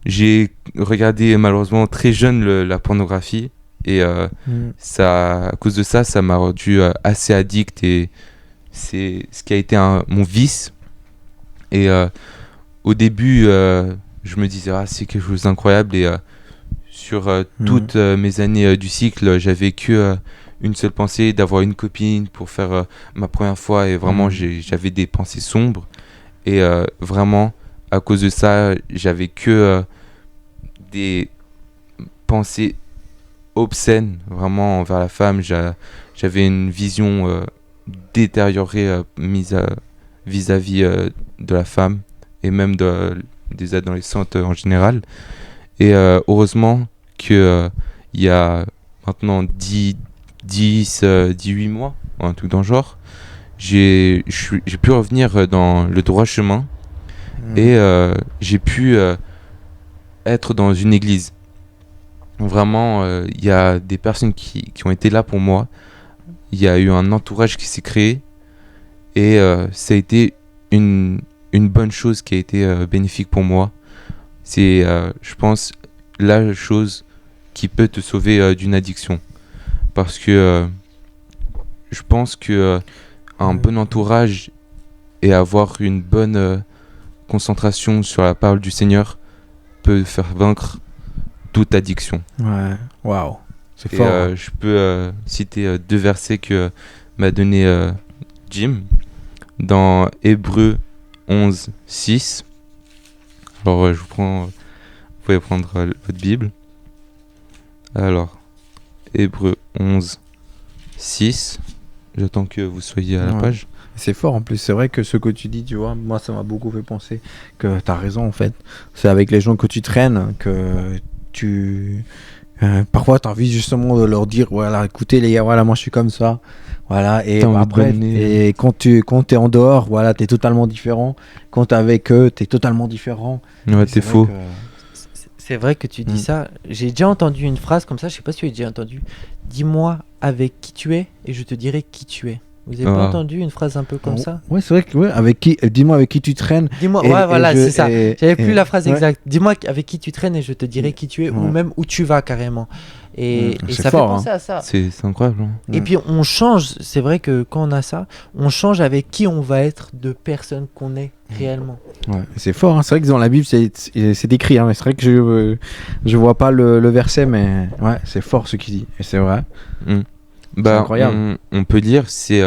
J'ai regardé malheureusement très jeune la pornographie. Et à cause de ça, ça m'a rendu assez addict. Et c'est ce qui a été mon vice. Et au début, je me disais, c'est quelque chose d'incroyable. Et sur toutes mes années du cycle, j'avais que une seule pensée, d'avoir une copine pour faire ma première fois. Et vraiment, j'avais des pensées sombres. Et vraiment, à cause de ça, j'avais que des pensées obscènes, vraiment, envers la femme. J'avais une vision détériorée vis-à-vis de la femme et même des adolescentes en général. Et heureusement qu'il y a maintenant 18 mois, un truc dans le genre, j'ai pu revenir dans le droit chemin et j'ai pu être dans une église. Vraiment, il y a des personnes qui ont été là pour moi. Il y a eu un entourage qui s'est créé et ça a été une bonne chose qui a été bénéfique pour moi. C'est, je pense, la chose qui peut te sauver d'une addiction. Parce que je pense que un bon entourage et avoir une bonne concentration sur la parole du Seigneur peut faire vaincre toute addiction. Ouais, waouh, c'est Et fort. Hein. je peux citer 2 versets que m'a donné Jim dans Hébreux 11, 6. Alors vous pouvez prendre votre Bible. Alors, Hébreux 11, 6. J'attends que vous soyez à la page. C'est fort en plus, c'est vrai que ce que tu dis, tu vois, moi ça m'a beaucoup fait penser que tu as raison en fait. C'est avec les gens que tu traînes que tu... parfois tu as envie justement de leur dire, voilà, écoutez les gars, voilà, moi je suis comme ça. Voilà, et après, et quand tu es en dehors, voilà, tu es totalement différent. Quand tu es avec eux, tu es totalement différent. Ouais, t'es faux. C'est vrai que tu dis ça. J'ai déjà entendu une phrase comme ça, je sais pas si tu as déjà entendu. Dis-moi avec qui tu es et je te dirai qui tu es. Vous avez pas Ah. entendu une phrase un peu comme ça? Ouais, c'est vrai que, ouais, dis-moi avec qui tu traînes. Dis-moi, Et- ouais, et voilà, je- c'est ça. et- J'avais plus et- la phrase ouais. exacte. Dis-moi avec qui tu traînes et je te dirai qui tu es ou Ouais. même où tu vas carrément. Et C'est ça fort, fait penser à ça. C'est incroyable. Hein. Et puis on change, c'est vrai que quand on a ça, on change avec qui on va être de personne qu'on est réellement. Ouais, c'est fort, hein. C'est vrai que dans la Bible, c'est écrit. Hein. Mais c'est vrai que je vois pas le verset, mais ouais, c'est fort ce qu'il dit. Et c'est vrai. Bah, incroyable. on peut lire, c'est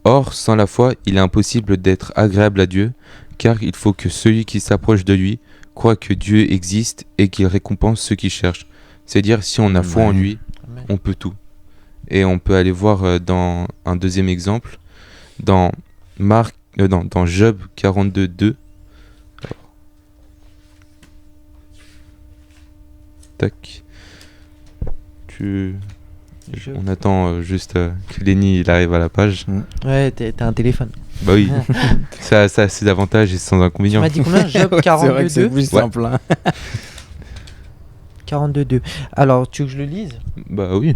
or, sans la foi, il est impossible d'être agréable à Dieu, car il faut que celui qui s'approche de lui croit que Dieu existe et qu'il récompense ceux qui cherchent. C'est-à-dire, si on a foi en Ouais. lui, Amen. on peut tout. Et on peut aller voir dans un deuxième exemple, dans dans Job 42, 2. Tac. Job. On attend juste que Lenny il arrive à la page. Ouais, t'as un téléphone. Bah oui, ça a ses avantages et sans Tu inconvénients. m'as dit combien? Job Ouais, c'est vrai que c'est 42.2? plus Ouais. simple. Hein. 42.2. Alors, tu veux que je le lise? Bah oui,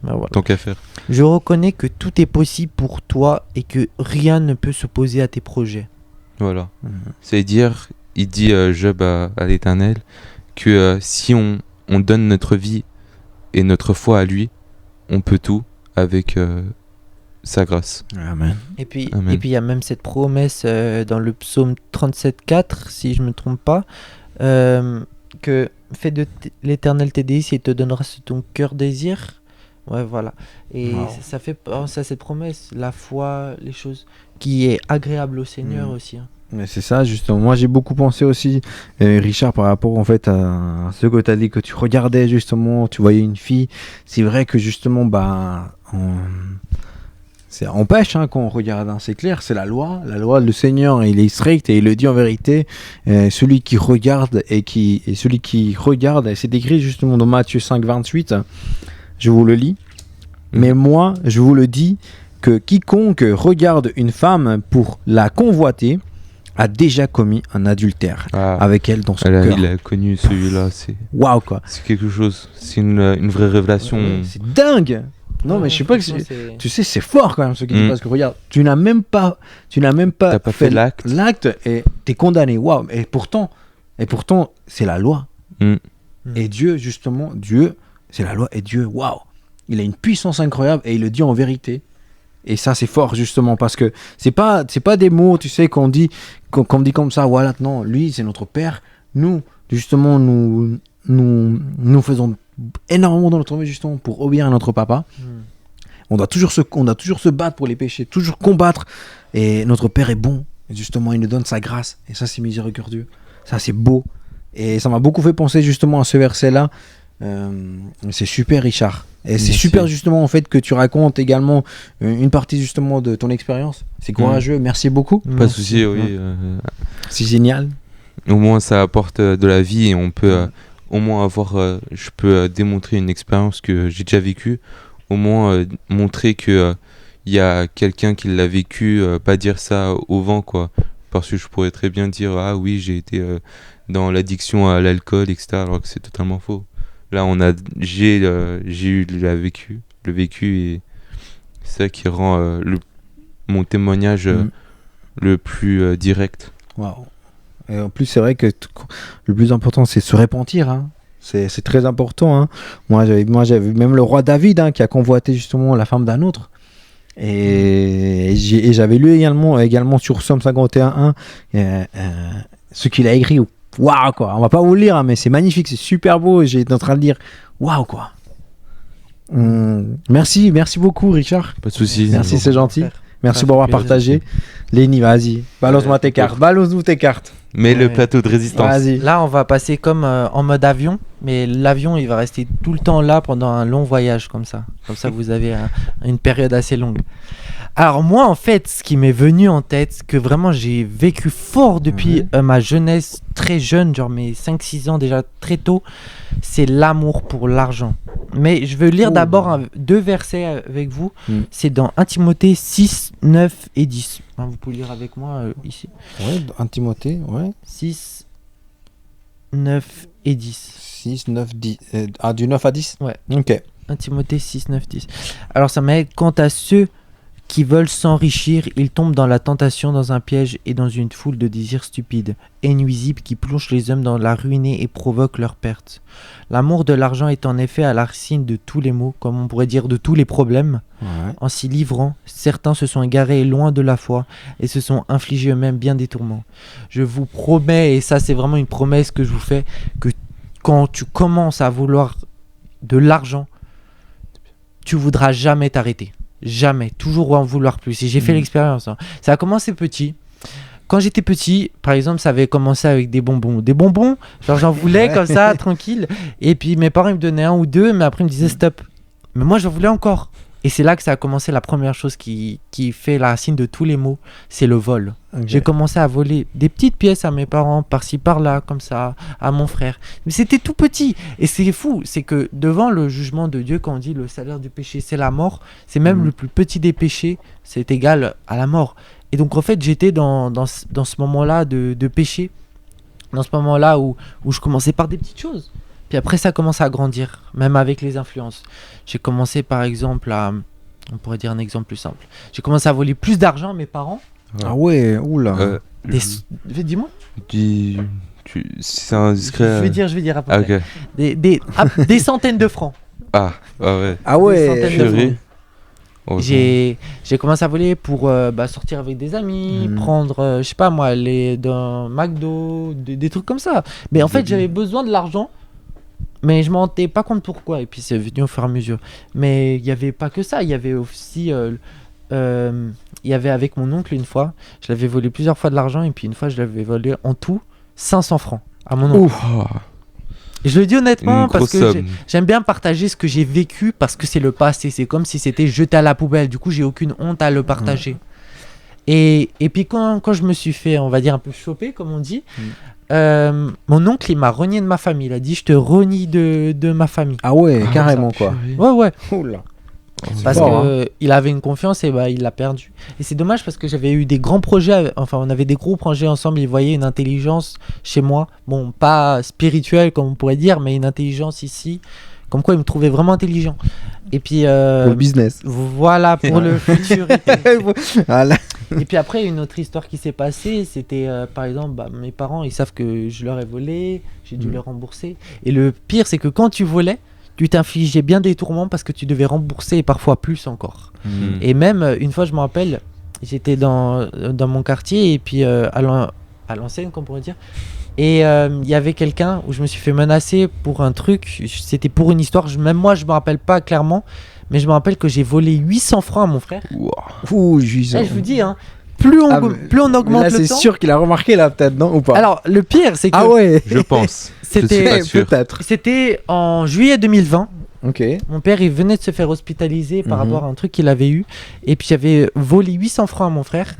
Bah, voilà. tant qu'à faire. Je reconnais que tout est possible pour toi et que rien ne peut s'opposer à tes projets. Voilà. Mhm. C'est-à-dire, il dit Job à l'Éternel que si on donne notre vie et notre foi à lui, on peut tout avec sa grâce. Amen. Et puis Amen. il y a même cette promesse dans le psaume 37.4, si je me trompe pas, que fais de l'Éternel tes délices et il te donnera ce que ton cœur désire. Ouais, voilà. Et Wow. ça fait penser à cette promesse, la foi, les choses qui est agréable au Seigneur Mm. aussi. Hein. Mais c'est ça, justement. Moi, j'ai beaucoup pensé aussi, Richard, par rapport en fait à ce que tu as dit, que tu regardais justement, tu voyais une fille. C'est vrai que justement, bah, on pêche hein, quand on regarde, hein, c'est clair, c'est la loi. La loi, le Seigneur, il est strict et il le dit en vérité. Celui qui regarde et c'est écrit justement dans Matthieu 5, 28. Je vous le lis. Mais moi, je vous le dis que quiconque regarde une femme pour la convoiter a déjà commis un adultère Ah, avec elle dans son cœur. il a connu celui-là, Waouh quoi. c'est quelque chose, c'est une vraie révélation. C'est dingue. Non mais je sais pas que franchement, tu sais c'est fort quand même ce qui dit Mm. parce que regarde, tu n'as même pas T'as pas fait l'acte. et t'es condamné. Waouh. Et pourtant c'est la loi. Mm. Et Dieu justement, Dieu, c'est la loi et Dieu, waouh. Il a une puissance incroyable et il le dit en vérité. Et ça c'est fort justement parce que c'est pas des mots, tu sais, qu'on dit comme ça, voilà, non, lui c'est notre père, nous justement nous faisons énormément dans notre vie justement pour obéir à notre papa. Mm. On doit toujours se battre pour les péchés, toujours combattre et notre père est bon, et justement il nous donne sa grâce et ça c'est miséricordieux. Ça c'est beau et ça m'a beaucoup fait penser justement à ce verset là. C'est super Richard et c'est Merci. super justement en fait que tu racontes également une partie justement de ton expérience. C'est courageux, merci beaucoup. Pas de souci, oui. C'est génial. Au moins, ça apporte de la vie et on peut au moins avoir. Je peux démontrer une expérience que j'ai déjà vécue. Au moins montrer que il y a quelqu'un qui l'a vécu, pas dire ça au vent, quoi. Parce que je pourrais très bien dire ah oui, j'ai été dans l'addiction à l'alcool, etc. Alors que c'est totalement faux. Là, j'ai eu le vécu et c'est ça qui rend mon témoignage le plus direct. Waouh. Et en plus, c'est vrai que le plus important, c'est de se repentir. Hein. C'est très important. Hein. Moi, j'avais même le roi David hein, qui a convoité justement la femme d'un autre. Et j'avais lu également sur Psaume 51 ce qu'il a écrit. Waouh, quoi. On va pas vous le lire, hein, mais c'est magnifique, c'est super beau. Et j'étais en train de dire waouh, quoi. Merci beaucoup, Richard. Pas de souci. Merci, c'est gentil. Merci Ça pour avoir fait plaisir. partagé. Lenny, vas-y. Balance-moi tes cartes. Balance-nous tes cartes. Mais le Ouais. plateau de résistance. Vas-y. Là, on va passer comme en mode avion, mais l'avion, il va rester tout le temps là pendant un long voyage comme ça. Comme ça, vous avez une période assez longue. Alors moi, en fait, ce qui m'est venu en tête, que vraiment j'ai vécu fort depuis ma jeunesse, très jeune, genre mes 5-6 ans déjà, très tôt, c'est l'amour pour l'argent. Mais je veux lire d'abord 2 versets avec vous. C'est dans 1 Timothée 6, 9 et 10. Hein, vous pouvez lire avec moi ici. Ouais, 1 Timothée, ouais. 6, 9 et 10. 6, 9, 10. Du 9 à 10 Ouais. Ok. 1 Timothée 6, 9, 10. Alors ça m'aide quant à ceux qui veulent s'enrichir, ils tombent dans la tentation, dans un piège et dans une foule de désirs stupides et nuisibles qui plongent les hommes dans la ruinée et provoquent leur perte. L'amour de l'argent est en effet à la racine de tous les maux, comme on pourrait dire de tous les problèmes. Ouais. En s'y livrant, certains se sont égarés loin de la foi et se sont infligés eux-mêmes bien des tourments. Je vous promets, et ça c'est vraiment une promesse que je vous fais, que quand tu commences à vouloir de l'argent, tu voudras jamais t'arrêter. Jamais. Toujours en vouloir plus. Et j'ai fait l'expérience. Hein. Ça a commencé petit. Quand j'étais petit, par exemple, ça avait commencé avec des bonbons. Des bonbons, genre j'en voulais comme ça, tranquille. Et puis mes parents ils me donnaient un ou deux, mais après ils me disaient stop. Mais moi j'en voulais encore. Et c'est là que ça a commencé la première chose qui fait la racine de tous les maux, c'est le vol. Ok. J'ai commencé à voler des petites pièces à mes parents, par-ci par-là, comme ça, à mon frère. Mais c'était tout petit. Et c'est fou, c'est que devant le jugement de Dieu, quand on dit le salaire du péché, c'est la mort, c'est même le plus petit des péchés, c'est égal à la mort. Et donc en fait, j'étais dans ce moment-là de péché, dans ce moment-là où je commençais par des petites choses. Puis après, ça commence à grandir, même avec les influences. J'ai commencé par exemple à... On pourrait dire un exemple plus simple. J'ai commencé à voler plus d'argent à mes parents. Ah ouais, oula. Dis-moi. Si c'est indiscret. Je vais dire à peu Ah, près. ok. Des centaines de francs. Ah, ouais. Ah Des ouais. centaines de Chérie. francs. Oh, J'ai commencé à voler pour sortir avec des amis, prendre, je sais pas moi, aller dans McDo, des trucs comme ça. Mais en fait, j'avais besoin de l'argent, mais je m'en rendais pas compte pourquoi. Et puis c'est venu au fur et à mesure. Mais il y avait pas que ça, il y avait aussi, il y avait avec mon oncle une fois, je l'avais volé plusieurs fois de l'argent et puis une fois je l'avais volé en tout 500 francs à mon oncle. Oh, Et je le dis honnêtement une parce grosse que somme. j'aime bien partager ce que j'ai vécu parce que c'est le passé. C'est comme si c'était jeté à la poubelle. Du coup, j'ai aucune honte à le partager. Et puis quand je me suis fait, on va dire, un peu choper, comme on dit, mon oncle, il m'a renié de ma famille. Il a dit, je te renie de ma famille. Ah ouais, carrément quoi. Ouais, ouais. Oula. Parce fort, que il avait une confiance et il l'a perdu. Et c'est dommage parce que j'avais eu des grands projets, enfin on avait des gros projets ensemble, il voyait une intelligence chez moi, bon pas spirituelle comme on pourrait dire, mais une intelligence ici, comme quoi il me trouvait vraiment intelligent. Et puis Pour le business. voilà pour le futur. Voilà. Et puis après une autre histoire qui s'est passée, c'était par exemple mes parents ils savent que je leur ai volé, j'ai dû les rembourser. Et le pire c'est que quand tu volais, tu t'infligeais bien des tourments parce que tu devais rembourser et parfois plus encore. Et même une fois je me rappelle, j'étais dans mon quartier et puis à l'ancienne qu'on pourrait dire, et il y avait quelqu'un où je me suis fait menacer pour un truc, c'était pour une histoire, même moi je me rappelle pas clairement, mais je me rappelle que j'ai volé 800 francs à mon frère. Ouh, jugeant. Eh, je vous dis plus on augmente là, le c'est temps. sûr qu'il a remarqué là peut-être, non ou pas? Alors le pire c'est que ah ouais. Je pense. Je suis c'était pas sûr. Peut-être. c'était en juillet 2020. Ok. Mon père, il venait de se faire hospitaliser par rapport à un truc qu'il avait eu. Et puis, j'avais volé 800 francs à mon frère.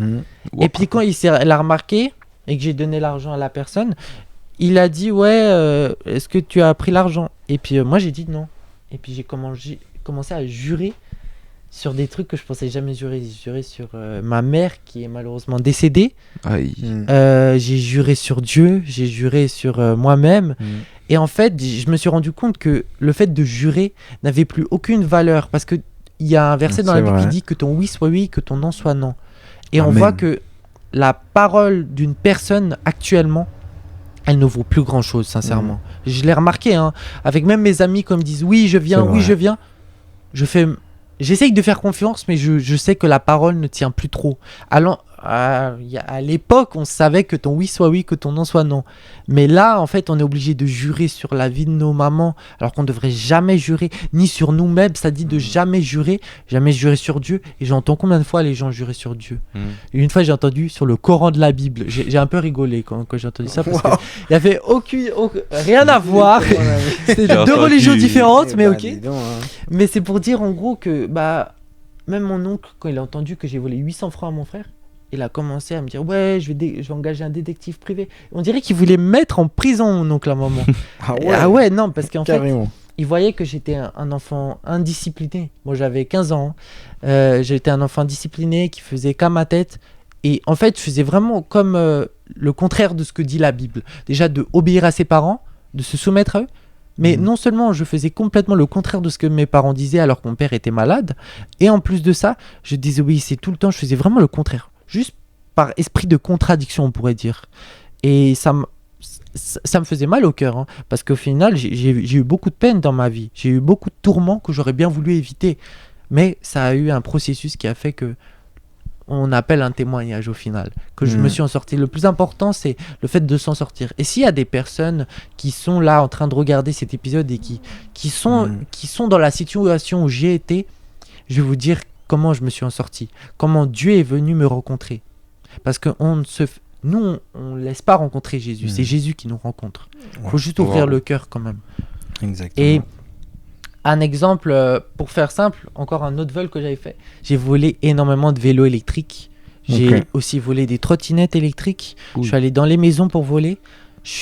Et puis, quand il l'a remarqué et que j'ai donné l'argent à la personne, il a dit, ouais, est-ce que tu as pris l'argent? Et puis, moi, j'ai dit non. Et puis, j'ai commencé à jurer sur des trucs que je pensais jamais jurer. J'ai juré sur ma mère qui est malheureusement décédée. Aïe. J'ai juré sur Dieu. J'ai juré sur moi-même. Et en fait, je me suis rendu compte que le fait de jurer n'avait plus aucune valeur. Parce qu'il y a un verset dans la Bible qui dit que ton oui soit oui, que ton non soit non. Et on voit que la parole d'une personne actuellement, elle ne vaut plus grand chose, sincèrement. Je l'ai remarqué, hein, avec même mes amis comme disent oui, je viens, oui, je viens. J'essaye de faire confiance, mais je sais que la parole ne tient plus trop. À l'époque, on savait que ton oui soit oui, que ton non soit non. Mais là, en fait, on est obligé de jurer sur la vie de nos mamans, alors qu'on ne devrait jamais jurer, ni sur nous-mêmes. Ça dit de jamais jurer sur Dieu. Et j'entends combien de fois les gens jurer sur Dieu. Et une fois, j'ai entendu sur le Coran de la Bible. J'ai un peu rigolé quand j'ai entendu ça, parce qu'il n'y avait rien à voir. C'était deux religions différentes, mais ok. Mais c'est pour dire en gros que même mon oncle, quand il a entendu que j'ai volé 800 francs à mon frère, il a commencé à me dire ouais, je vais engager un détective privé. On dirait qu'il voulait me mettre en prison, mon oncle, à un moment. Ah ouais, non, parce qu'en fait, il voyait que j'étais un enfant indiscipliné. Moi, j'avais 15 ans. J'étais un enfant discipliné qui faisait qu'à ma tête. Et en fait, je faisais vraiment comme le contraire de ce que dit la Bible. Déjà, de obéir à ses parents, de se soumettre à eux, Mais non seulement je faisais complètement le contraire de ce que mes parents disaient alors que mon père était malade, et en plus de ça, je désobéissais tout le temps, je faisais vraiment le contraire. Juste par esprit de contradiction, on pourrait dire. Et ça me faisait mal au cœur, hein, parce qu'au final, j'ai eu beaucoup de peine dans ma vie. J'ai eu beaucoup de tourments que j'aurais bien voulu éviter. Mais ça a eu un processus qui a fait que on appelle un témoignage au final, que je me suis en sorti. Le plus important, c'est le fait de s'en sortir. Et s'il y a des personnes qui sont là en train de regarder cet épisode et qui sont dans la situation où j'ai été, je vais vous dire comment je me suis en sorti, comment Dieu est venu me rencontrer. Parce que nous, on ne laisse pas rencontrer Jésus, c'est Jésus qui nous rencontre. Il faut juste ouvrir le cœur quand même. Exactement. Et un exemple, pour faire simple, encore un autre vol que j'avais fait. J'ai volé énormément de vélos électriques. J'ai aussi volé des trottinettes électriques. Je suis allé dans les maisons pour voler.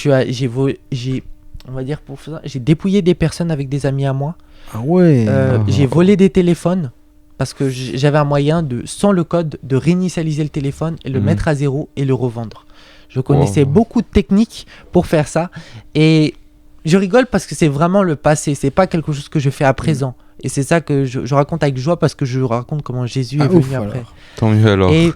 On va dire pour faire ça, j'ai dépouillé des personnes avec des amis à moi. Ah ouais. J'ai volé des téléphones parce que j'avais un moyen sans le code de réinitialiser le téléphone et le mettre à zéro et le revendre. Je connaissais beaucoup de techniques pour faire ça et je rigole parce que c'est vraiment le passé, c'est pas quelque chose que je fais à présent. Et c'est ça que je raconte avec joie parce que je raconte comment Jésus est venu après. Tant mieux alors. Et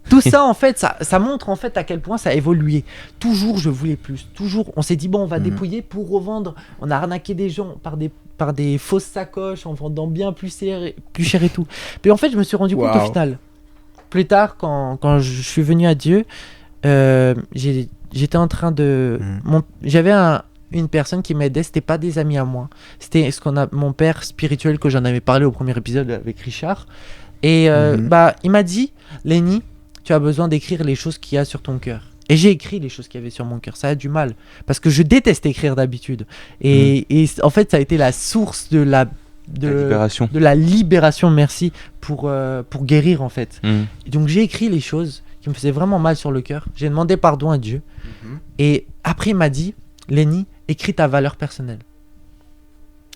tout ça, en fait, ça montre en fait à quel point ça a évolué. Toujours, je voulais plus. Toujours, on s'est dit, bon, on va dépouiller pour revendre. On a arnaqué des gens par des fausses sacoches en vendant bien plus cher et tout. Puis en fait, je me suis rendu compte au final. Plus tard, quand je suis venu à Dieu, j'étais en train de... J'avais une personne qui m'aidait, c'était pas des amis à moi, c'était mon père spirituel que j'en avais parlé au premier épisode avec Richard, et il m'a dit, Lenny, tu as besoin d'écrire les choses qu'il y a sur ton cœur. Et j'ai écrit les choses qu'il y avait sur mon cœur. Ça a du mal parce que je déteste écrire d'habitude, et en fait ça a été la source de la libération, merci, pour guérir en fait. Et donc j'ai écrit les choses qui me faisaient vraiment mal sur le cœur, j'ai demandé pardon à Dieu, et après il m'a dit, Lenny, écris ta valeur personnelle.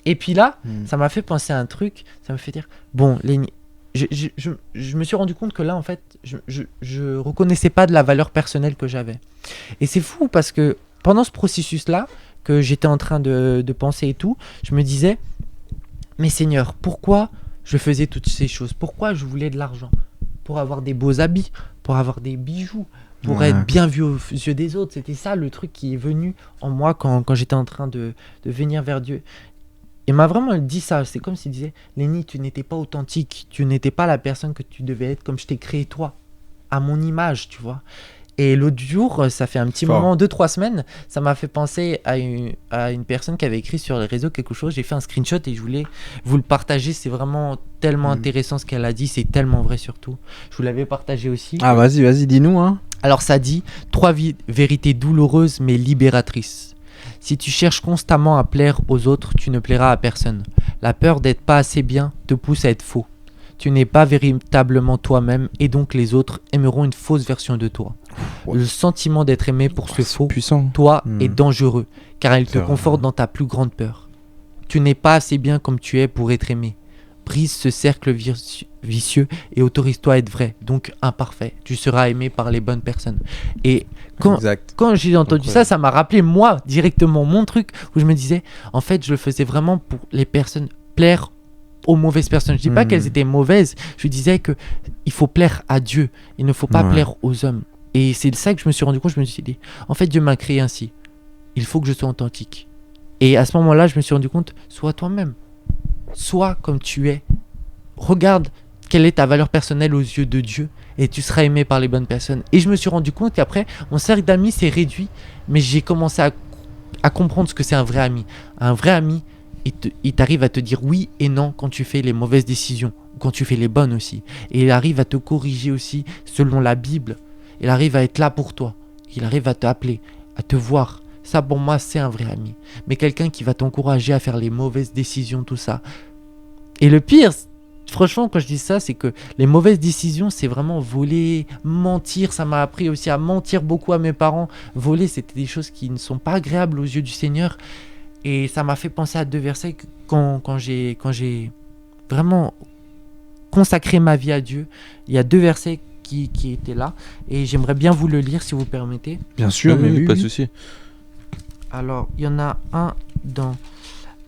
Et puis là, ça m'a fait penser à un truc, ça me fait dire, bon, Lenny, je me suis rendu compte que là, en fait, je reconnaissais pas de la valeur personnelle que j'avais. Et c'est fou parce que pendant ce processus-là, que j'étais en train de penser et tout, je me disais, mais Seigneur, pourquoi je faisais toutes ces choses? Pourquoi je voulais de l'argent? Pour avoir des beaux habits, pour avoir des bijoux, pour être bien vu aux yeux des autres. C'était ça le truc qui est venu en moi quand j'étais en train de venir vers Dieu. Il m'a vraiment dit ça. C'est comme s'il disait, Lenny, tu n'étais pas authentique, tu n'étais pas la personne que tu devais être comme je t'ai créé toi, à mon image, tu vois. Et l'autre jour, ça fait un petit moment, 2-3 semaines, ça m'a fait penser à une personne qui avait écrit sur les réseaux quelque chose. J'ai fait un screenshot et je voulais vous le partager. C'est vraiment tellement intéressant ce qu'elle a dit, c'est tellement vrai surtout. Je vous l'avais partagé aussi. Ah vas-y, dis-nous. Hein. Alors ça dit, 3 vérités douloureuses mais libératrices. Si tu cherches constamment à plaire aux autres, tu ne plairas à personne. La peur d'être pas assez bien te pousse à être faux. Tu n'es pas véritablement toi-même et donc les autres aimeront une fausse version de toi. Le sentiment d'être aimé pour ce faux toi est dangereux car il te conforte dans ta plus grande peur. Tu n'es pas assez bien comme tu es pour être aimé. Brise ce cercle vicieux et autorise-toi à être vrai, donc imparfait. Tu seras aimé par les bonnes personnes. Et quand j'ai entendu ça m'a rappelé moi directement mon truc où je me disais, en fait, je le faisais vraiment pour les personnes, plaire aux mauvaises personnes. Je dis pas qu'elles étaient mauvaises, je disais que il faut plaire à Dieu, il ne faut pas plaire aux hommes. Et c'est ça que je me suis rendu compte, je me suis dit, en fait, Dieu m'a créé ainsi. Il faut que je sois authentique. Et à ce moment-là, je me suis rendu compte, sois toi-même. Sois comme tu es. Regarde quelle est ta valeur personnelle aux yeux de Dieu et tu seras aimé par les bonnes personnes. Et je me suis rendu compte qu'après, mon cercle d'amis s'est réduit, mais j'ai commencé à comprendre ce que c'est un vrai ami. Un vrai ami, il t'arrive à te dire oui et non quand tu fais les mauvaises décisions, quand tu fais les bonnes aussi. Et il arrive à te corriger aussi selon la Bible. Il arrive à être là pour toi. Il arrive à t'appeler, à te voir. Ça, pour moi, c'est un vrai ami. Mais quelqu'un qui va t'encourager à faire les mauvaises décisions, tout ça. Et le pire, franchement, quand je dis ça, c'est que les mauvaises décisions, c'est vraiment voler, mentir. Ça m'a appris aussi à mentir beaucoup à mes parents. Voler, c'était des choses qui ne sont pas agréables aux yeux du Seigneur. Et ça m'a fait penser à 2 versets quand j'ai vraiment consacré ma vie à Dieu. Il y a 2 versets qui étaient là. Et j'aimerais bien vous le lire, si vous permettez. Bien sûr, mais oui, pas de souci. Alors, il y en a un dans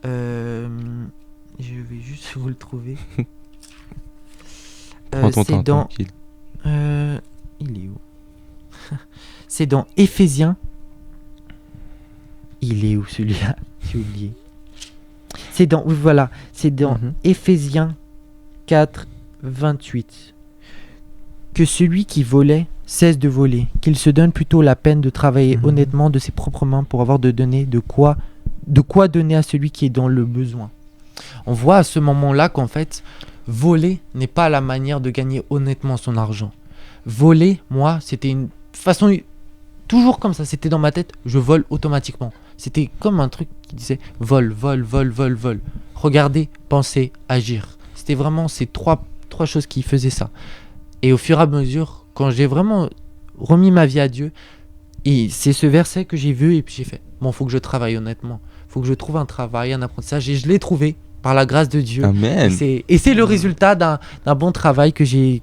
Je vais juste vous le trouver. Prends ton C'est temps, dans. tranquille. Il est où? C'est dans Éphésiens. Il est où celui-là? J'ai oublié. C'est dans. Oui, voilà. C'est dans Mhm. Éphésiens 4, 28. Que celui qui volait cesse de voler, qu'il se donne plutôt la peine de travailler Mhm. honnêtement de ses propres mains pour avoir de quoi donner à celui qui est dans le besoin. On voit à ce moment-là qu'en fait, voler n'est pas la manière de gagner honnêtement son argent. Voler, moi, c'était une façon toujours comme ça, c'était dans ma tête, je vole automatiquement. C'était comme un truc qui disait vol, vol, vol, vol, vol. Regarder, penser, agir. C'était vraiment ces trois choses qui faisaient ça. Et au fur et à mesure, quand j'ai vraiment remis ma vie à Dieu, et c'est ce verset que j'ai vu et puis j'ai fait, bon, faut que je travaille honnêtement. Faut que je trouve un travail, un apprentissage. Et je l'ai trouvé par la grâce de Dieu. Amen. Et c'est le résultat d'un bon travail que j'ai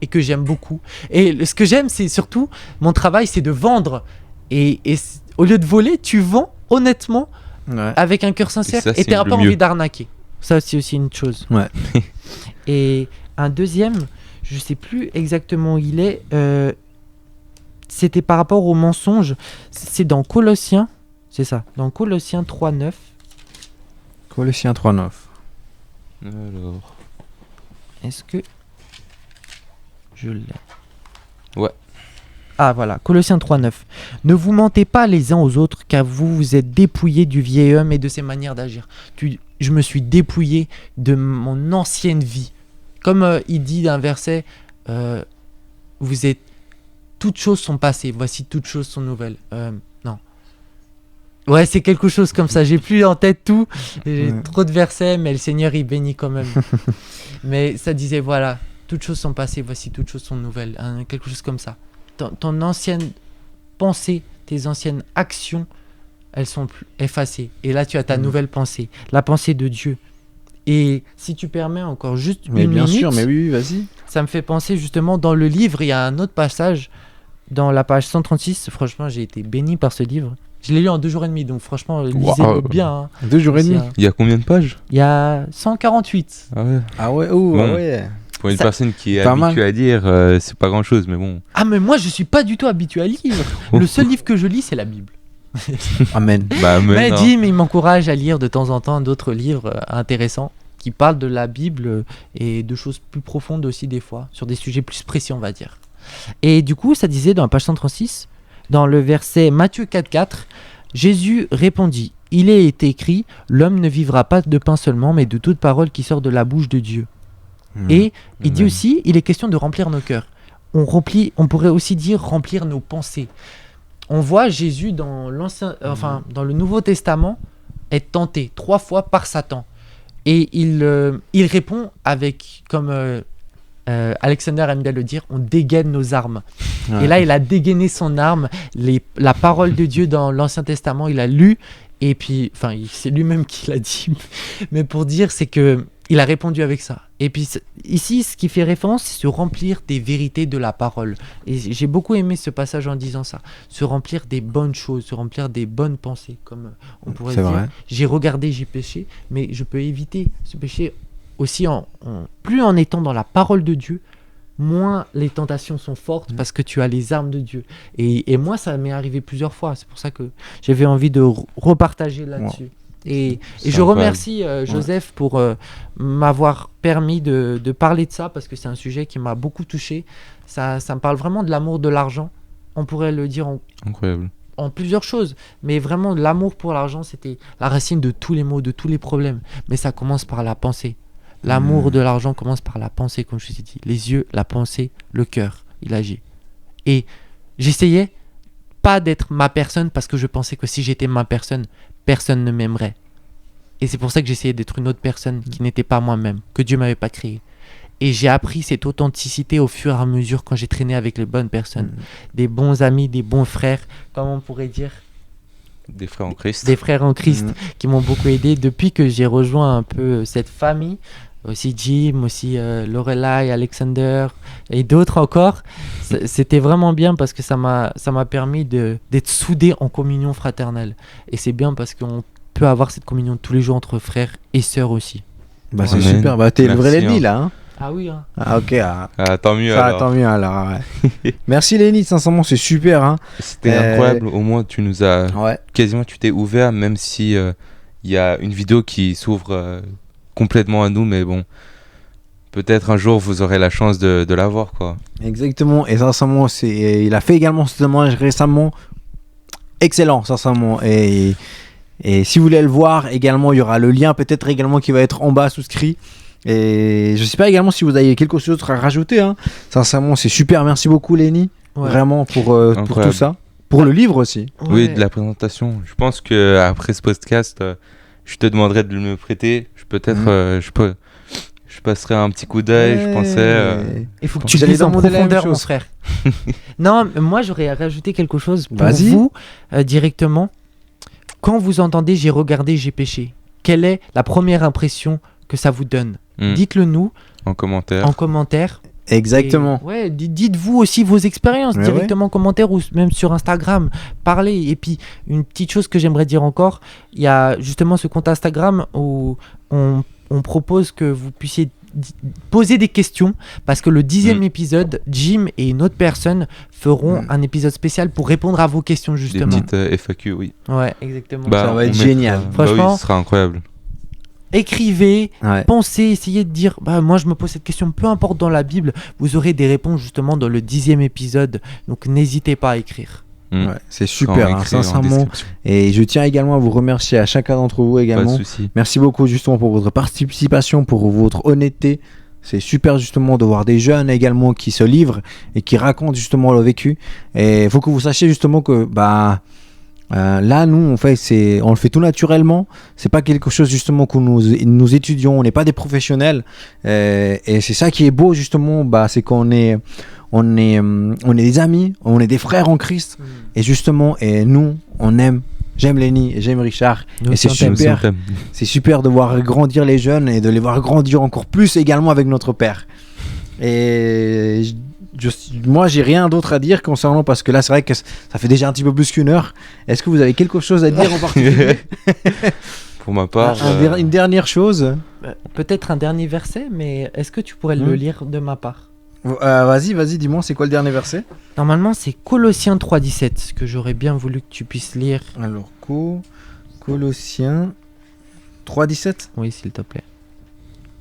et que j'aime beaucoup. Et ce que j'aime, c'est surtout, mon travail, c'est de vendre. Et au lieu de voler, tu vends honnêtement Ouais. avec un cœur sincère ça, et c'est t'as le pas mieux. envie d'arnaquer. Ça, c'est aussi une chose. Ouais. Et un deuxième, je sais plus exactement où il est. C'était par rapport au mensonge. C'est dans Colossiens. C'est ça. Dans Colossiens 3:9. Colossiens 3:9. Alors. Est-ce que je l'ai? Ouais. Ah voilà, Colossiens 3:9. Ne vous mentez pas les uns aux autres, car vous vous êtes dépouillés du vieil homme et de ses manières d'agir. Je me suis dépouillé de mon ancienne vie. Comme il dit d'un verset, vous êtes toutes choses sont passées, voici toutes choses sont nouvelles. Non. Ouais, c'est quelque chose comme ça. J'ai plus en tête tout. J'ai Ouais. trop de versets, mais le Seigneur il bénit quand même. Mais ça disait voilà, toutes choses sont passées, voici toutes choses sont nouvelles. Hein, quelque chose comme ça. Ton ancienne pensée, tes anciennes actions, elles sont effacées. Et là, tu as ta nouvelle pensée, la pensée de Dieu. Et si tu permets encore juste Mais une bien minute, sûr, mais oui, vas-y. ça me fait penser justement dans le livre, il y a un autre passage, dans la page 136. Franchement, j'ai été béni par ce livre. Je l'ai lu en 2 jours et demi, donc franchement, lisez-le Waouh. bien. Hein. 2 jours et C'est demi. un- Il y a combien de pages? Il y a 148. Ah ouais. Ah ouais, oh, Bon. ah ouais. Pour une Ça- personne qui est Pas habituée mal. à dire, c'est pas grand chose, mais bon. Ah, mais moi, je suis pas du tout habitué à lire. Le seul livre que je lis, c'est la Bible. Amen. Bah, Mais non. Jim, il m'encourage à lire de temps en temps d'autres livres intéressants qui parlent de la Bible et de choses plus profondes aussi des fois, sur des sujets plus précis, on va dire. Et du coup, ça disait dans la page 136, dans le verset Matthieu 4:4, Jésus répondit, il est écrit, l'homme ne vivra pas de pain seulement, mais de toute parole qui sort de la bouche de Dieu. Et il dit Amen. aussi, il est question de remplir nos cœurs. On pourrait aussi dire remplir nos pensées. On voit Jésus dans dans le Nouveau Testament être tenté 3 fois par Satan. Et il répond avec, comme Alexander aime bien le dire, on dégaine nos armes. Ouais. Et là, il a dégainé son arme, la parole de Dieu dans l'Ancien Testament, il a lu, et puis, enfin, c'est lui-même qui l'a dit, mais pour dire, c'est que il a répondu avec ça. Et puis, ici, ce qui fait référence, c'est se remplir des vérités de la parole. Et j'ai beaucoup aimé ce passage en disant ça. Se remplir des bonnes choses, se remplir des bonnes pensées, comme on pourrait C'est dire. vrai. J'ai regardé, j'ai péché, mais je peux éviter ce péché aussi plus en étant dans la parole de Dieu, moins les tentations sont fortes parce que tu as les armes de Dieu. Et moi, ça m'est arrivé plusieurs fois. C'est pour ça que j'avais envie de repartager là-dessus. Et je Sympa. remercie Joseph pour m'avoir permis de parler de ça parce que c'est un sujet qui m'a beaucoup touché. Ça me parle vraiment de l'amour de l'argent. On pourrait le dire Incroyable. en plusieurs choses, mais vraiment l'amour pour l'argent, c'était la racine de tous les maux, de tous les problèmes. Mais ça commence par la pensée. L'amour de l'argent commence par la pensée, comme je vous ai dit. Les yeux, la pensée, le cœur, il agit. Et j'essayais pas d'être ma personne parce que je pensais que si j'étais ma personne, personne ne m'aimerait. Et c'est pour ça que j'essayais d'être une autre personne qui n'était pas moi-même, que Dieu m'avait pas créé. Et j'ai appris cette authenticité au fur et à mesure quand j'ai traîné avec les bonnes personnes, des bons amis, des bons frères, comme on pourrait dire, Des frères en Christ. des frères en Christ qui m'ont beaucoup aidé depuis que j'ai rejoint un peu cette famille. Aussi Jim, aussi Lorelai, Alexander et d'autres encore. C'était vraiment bien parce que ça m'a permis d'être soudé en communion fraternelle. Et c'est bien parce qu'on peut avoir cette communion tous les jours entre frères et sœurs aussi. Bah, c'est Amen. super. Bah, t'es le vrai Merci, Lenny hein. là. Hein. Ah oui, hein. Ah, ok. Ah. Ah, tant mieux Ça, alors. tant mieux alors. Ouais. Merci Lenny, sincèrement, c'est super. Hein. C'était incroyable. Au moins, tu nous as Ouais. quasiment, tu t'es ouvert, même si il y a une vidéo qui s'ouvre complètement à nous, mais bon, peut-être un jour vous aurez la chance de la voir, quoi. Exactement. Et sincèrement, il a fait également ce témoignage récemment. Excellent, sincèrement. Et si vous voulez le voir également, il y aura le lien peut-être également qui va être en bas souscrit. Et je sais pas également si vous avez quelque chose d'autre à rajouter. Hein. Sincèrement, c'est super. Merci beaucoup, Lenny. Ouais. Vraiment pour Incroyable. tout ça. Pour le livre aussi. Oui, Ouais. de la présentation. Je pense que après ce podcast, je te demanderai de me prêter. Peut-être, je passerai un petit coup d'œil. Je pensais. Il faut que Quand tu j'allais lises en demander la même profondeur, mon chose. frère. Non, moi j'aurais rajouté quelque chose pour Vas-y. vous directement. Quand vous entendez j'ai regardé, j'ai péché, quelle est la première impression que ça vous donne? Dites-le nous En commentaire. en commentaire. Exactement. Et, ouais, dites-vous aussi vos expériences Ouais, directement en commentaire ou même sur Instagram. Parlez. Et puis, une petite chose que j'aimerais dire encore, il y a justement ce compte Instagram où on propose que vous puissiez poser des questions parce que le 10e épisode, Jim et une autre personne feront un épisode spécial pour répondre à vos questions Des justement. petites FAQ, oui. Ouais, exactement. Ça va on être mettra- génial. Franchement. oui, ce sera incroyable. Écrivez, Ouais. pensez, essayez de dire moi je me pose cette question, peu importe dans la Bible, vous aurez des réponses justement dans le 10e épisode, donc n'hésitez pas à écrire. Mm. Ouais, c'est Quand super, hein, écrire en sincèrement. description. Et je tiens également à vous remercier à chacun d'entre vous Pas de également. souci. Merci beaucoup justement pour votre participation, pour votre honnêteté. C'est super justement de voir des jeunes également qui se livrent et qui racontent justement leur vécu. Et il faut que vous sachiez justement que là, nous, on le fait tout naturellement. C'est pas quelque chose justement que nous étudions. On n'est pas des professionnels. Et c'est ça qui est beau justement. C'est qu'on est des amis, on est des frères en Christ. Et justement, nous, on aime. J'aime Lenny, j'aime Richard. Nous Et c'est aussi, on t'aime. super. Nous sommes- C'est super de voir grandir les jeunes et de les voir grandir encore plus également avec notre père. Et moi, j'ai rien d'autre à dire concernant parce que là, c'est vrai que ça fait déjà un petit peu plus qu'une heure. Est-ce que vous avez quelque chose à dire en particulier? Pour ma part, Une dernière chose. Peut-être un dernier verset, mais est-ce que tu pourrais le lire de ma part? Vas-y, dis-moi, c'est quoi le dernier verset? Normalement, c'est Colossiens 3,17, ce que j'aurais bien voulu que tu puisses lire. Alors, Colossiens 3,17. Oui, s'il te plaît.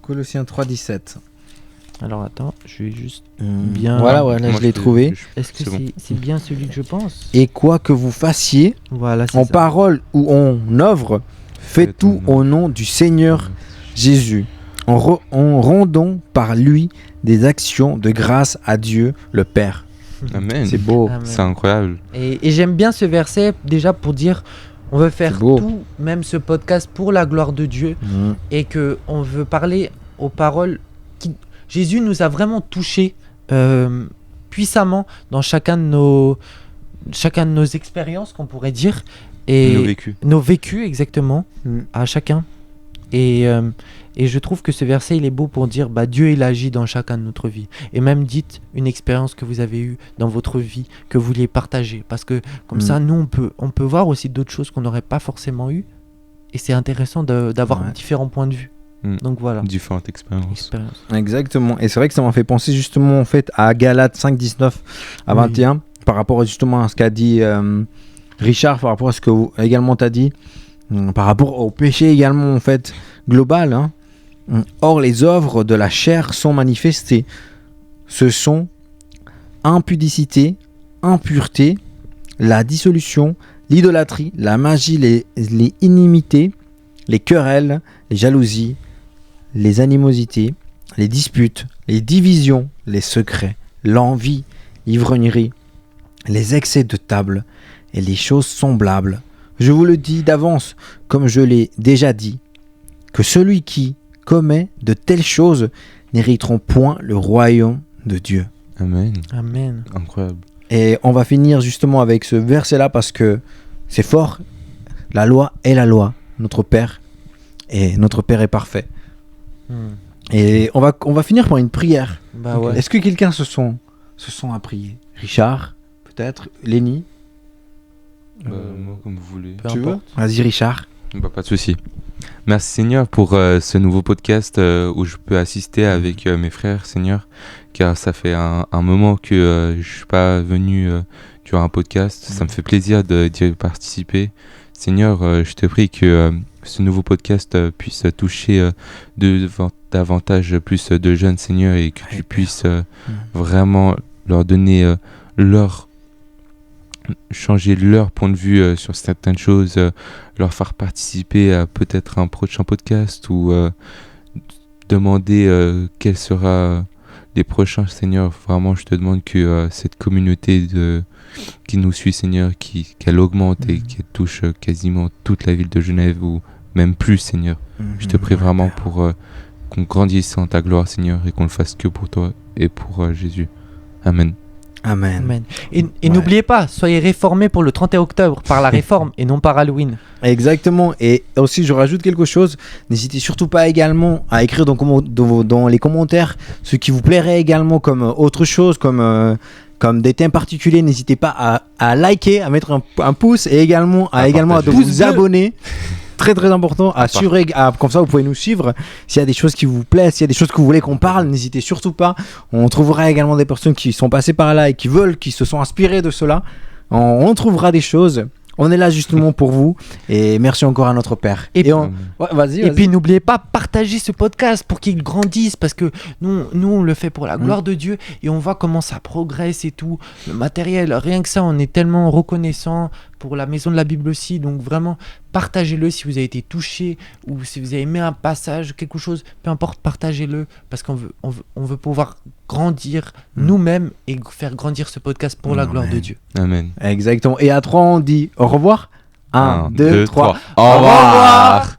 Colossiens 3,17. Alors attends, je vais juste. Bien. Voilà, moi, je l'ai trouvé. Est-ce que C'est bon. c'est bien celui que je pense? Et quoi que vous fassiez, Voilà, c'est en ça. parole ou en œuvre, faites tout au nom du Seigneur Jésus, en rendant par lui des actions de grâce à Dieu le Père. Amen. C'est beau. Amen. C'est incroyable. Et j'aime bien ce verset déjà pour dire on veut faire C'est beau. tout, même ce podcast pour la gloire de Dieu Mm. et que on veut parler aux paroles qui Jésus nous a vraiment touchés puissamment dans chacun de nos expériences qu'on pourrait dire et Nos vécus. exactement Mm. à chacun et je trouve que ce verset il est beau pour dire Dieu il agit dans chacun de notre vie et même dites une expérience que vous avez eue dans votre vie que vous vouliez partager parce que comme ça nous on peut voir aussi d'autres choses qu'on n'aurait pas forcément eues et c'est intéressant d'avoir Ouais. différents points de vue. Donc voilà. Différentes expériences. Expérience. Exactement. Et c'est vrai que ça m'a fait penser justement en fait à Galates 5, 19 à Oui. 21 par rapport justement à ce qu'a dit Richard, par rapport à ce que également t'as dit, par rapport au péché également en fait global. Hein. Or les œuvres de la chair sont manifestées. Ce sont impudicité, impureté, la dissolution, l'idolâtrie, la magie, les inimités, les querelles, les jalousies, les animosités, les disputes, les divisions, les secrets, l'envie, l'ivrognerie, les excès de table et les choses semblables. Je vous le dis d'avance, comme je l'ai déjà dit, que celui qui commet de telles choses n'hériteront point le royaume de Dieu. Amen. Amen. Incroyable. Et on va finir justement avec ce verset-là parce que c'est fort. La loi est la loi, notre Père, et notre Père est parfait. Et on va finir par une prière. Bah ouais. Est-ce que quelqu'un se sent à prier? Richard, peut-être? Lenny? Moi, comme vous voulez. Peu Tu veux? importe. Vas-y Richard. Bah, pas de souci. Merci Seigneur pour ce nouveau podcast où je peux assister avec mes frères, Seigneur, car ça fait un moment que je suis pas venu durant un podcast. Ça me fait plaisir d'y participer. Seigneur, je te prie que ce nouveau podcast puisse toucher davantage plus de jeunes, Seigneur, et que tu puisses vraiment leur donner changer leur point de vue sur certaines choses, leur faire participer à peut-être un prochain podcast ou demander quel sera les prochains, Seigneur. Vraiment, je te demande que cette communauté qui nous suit, Seigneur, qu'elle augmente et qu'elle touche quasiment toute la ville de Genève ou même plus, Seigneur. Je te prie vraiment pour qu'on grandisse en ta gloire, Seigneur, et qu'on le fasse que pour toi et pour Jésus. Amen. Amen. Et n'oubliez pas, soyez réformés pour le 31 octobre par la réforme et non par Halloween. Exactement. Et aussi, je rajoute quelque chose. N'hésitez surtout pas également à écrire dans les commentaires ce qui vous plairait également comme autre chose, comme des thèmes particuliers. N'hésitez pas à liker, à mettre un pouce et également à vous abonner. Très très important, comme ça vous pouvez nous suivre. S'il y a des choses qui vous plaisent, s'il y a des choses que vous voulez qu'on parle, n'hésitez surtout pas. On trouvera également des personnes qui sont passées par là et qui se sont inspirées de cela. On trouvera des choses. On est là justement pour vous. Et merci encore à notre Père. Vas-y. Puis n'oubliez pas, partagez ce podcast pour qu'il grandisse, parce que nous on le fait pour la gloire de Dieu et on voit comment ça progresse et tout. Le matériel, rien que ça, on est tellement reconnaissant pour la Maison de la Bible aussi. Donc vraiment, partagez-le si vous avez été touché ou si vous avez aimé un passage, quelque chose, peu importe, partagez-le, parce qu'on veut pouvoir grandir nous-mêmes et faire grandir ce podcast pour la gloire de Dieu. Amen. Exactement. Et à 3, on dit au revoir. 1, 2, 3. Au revoir.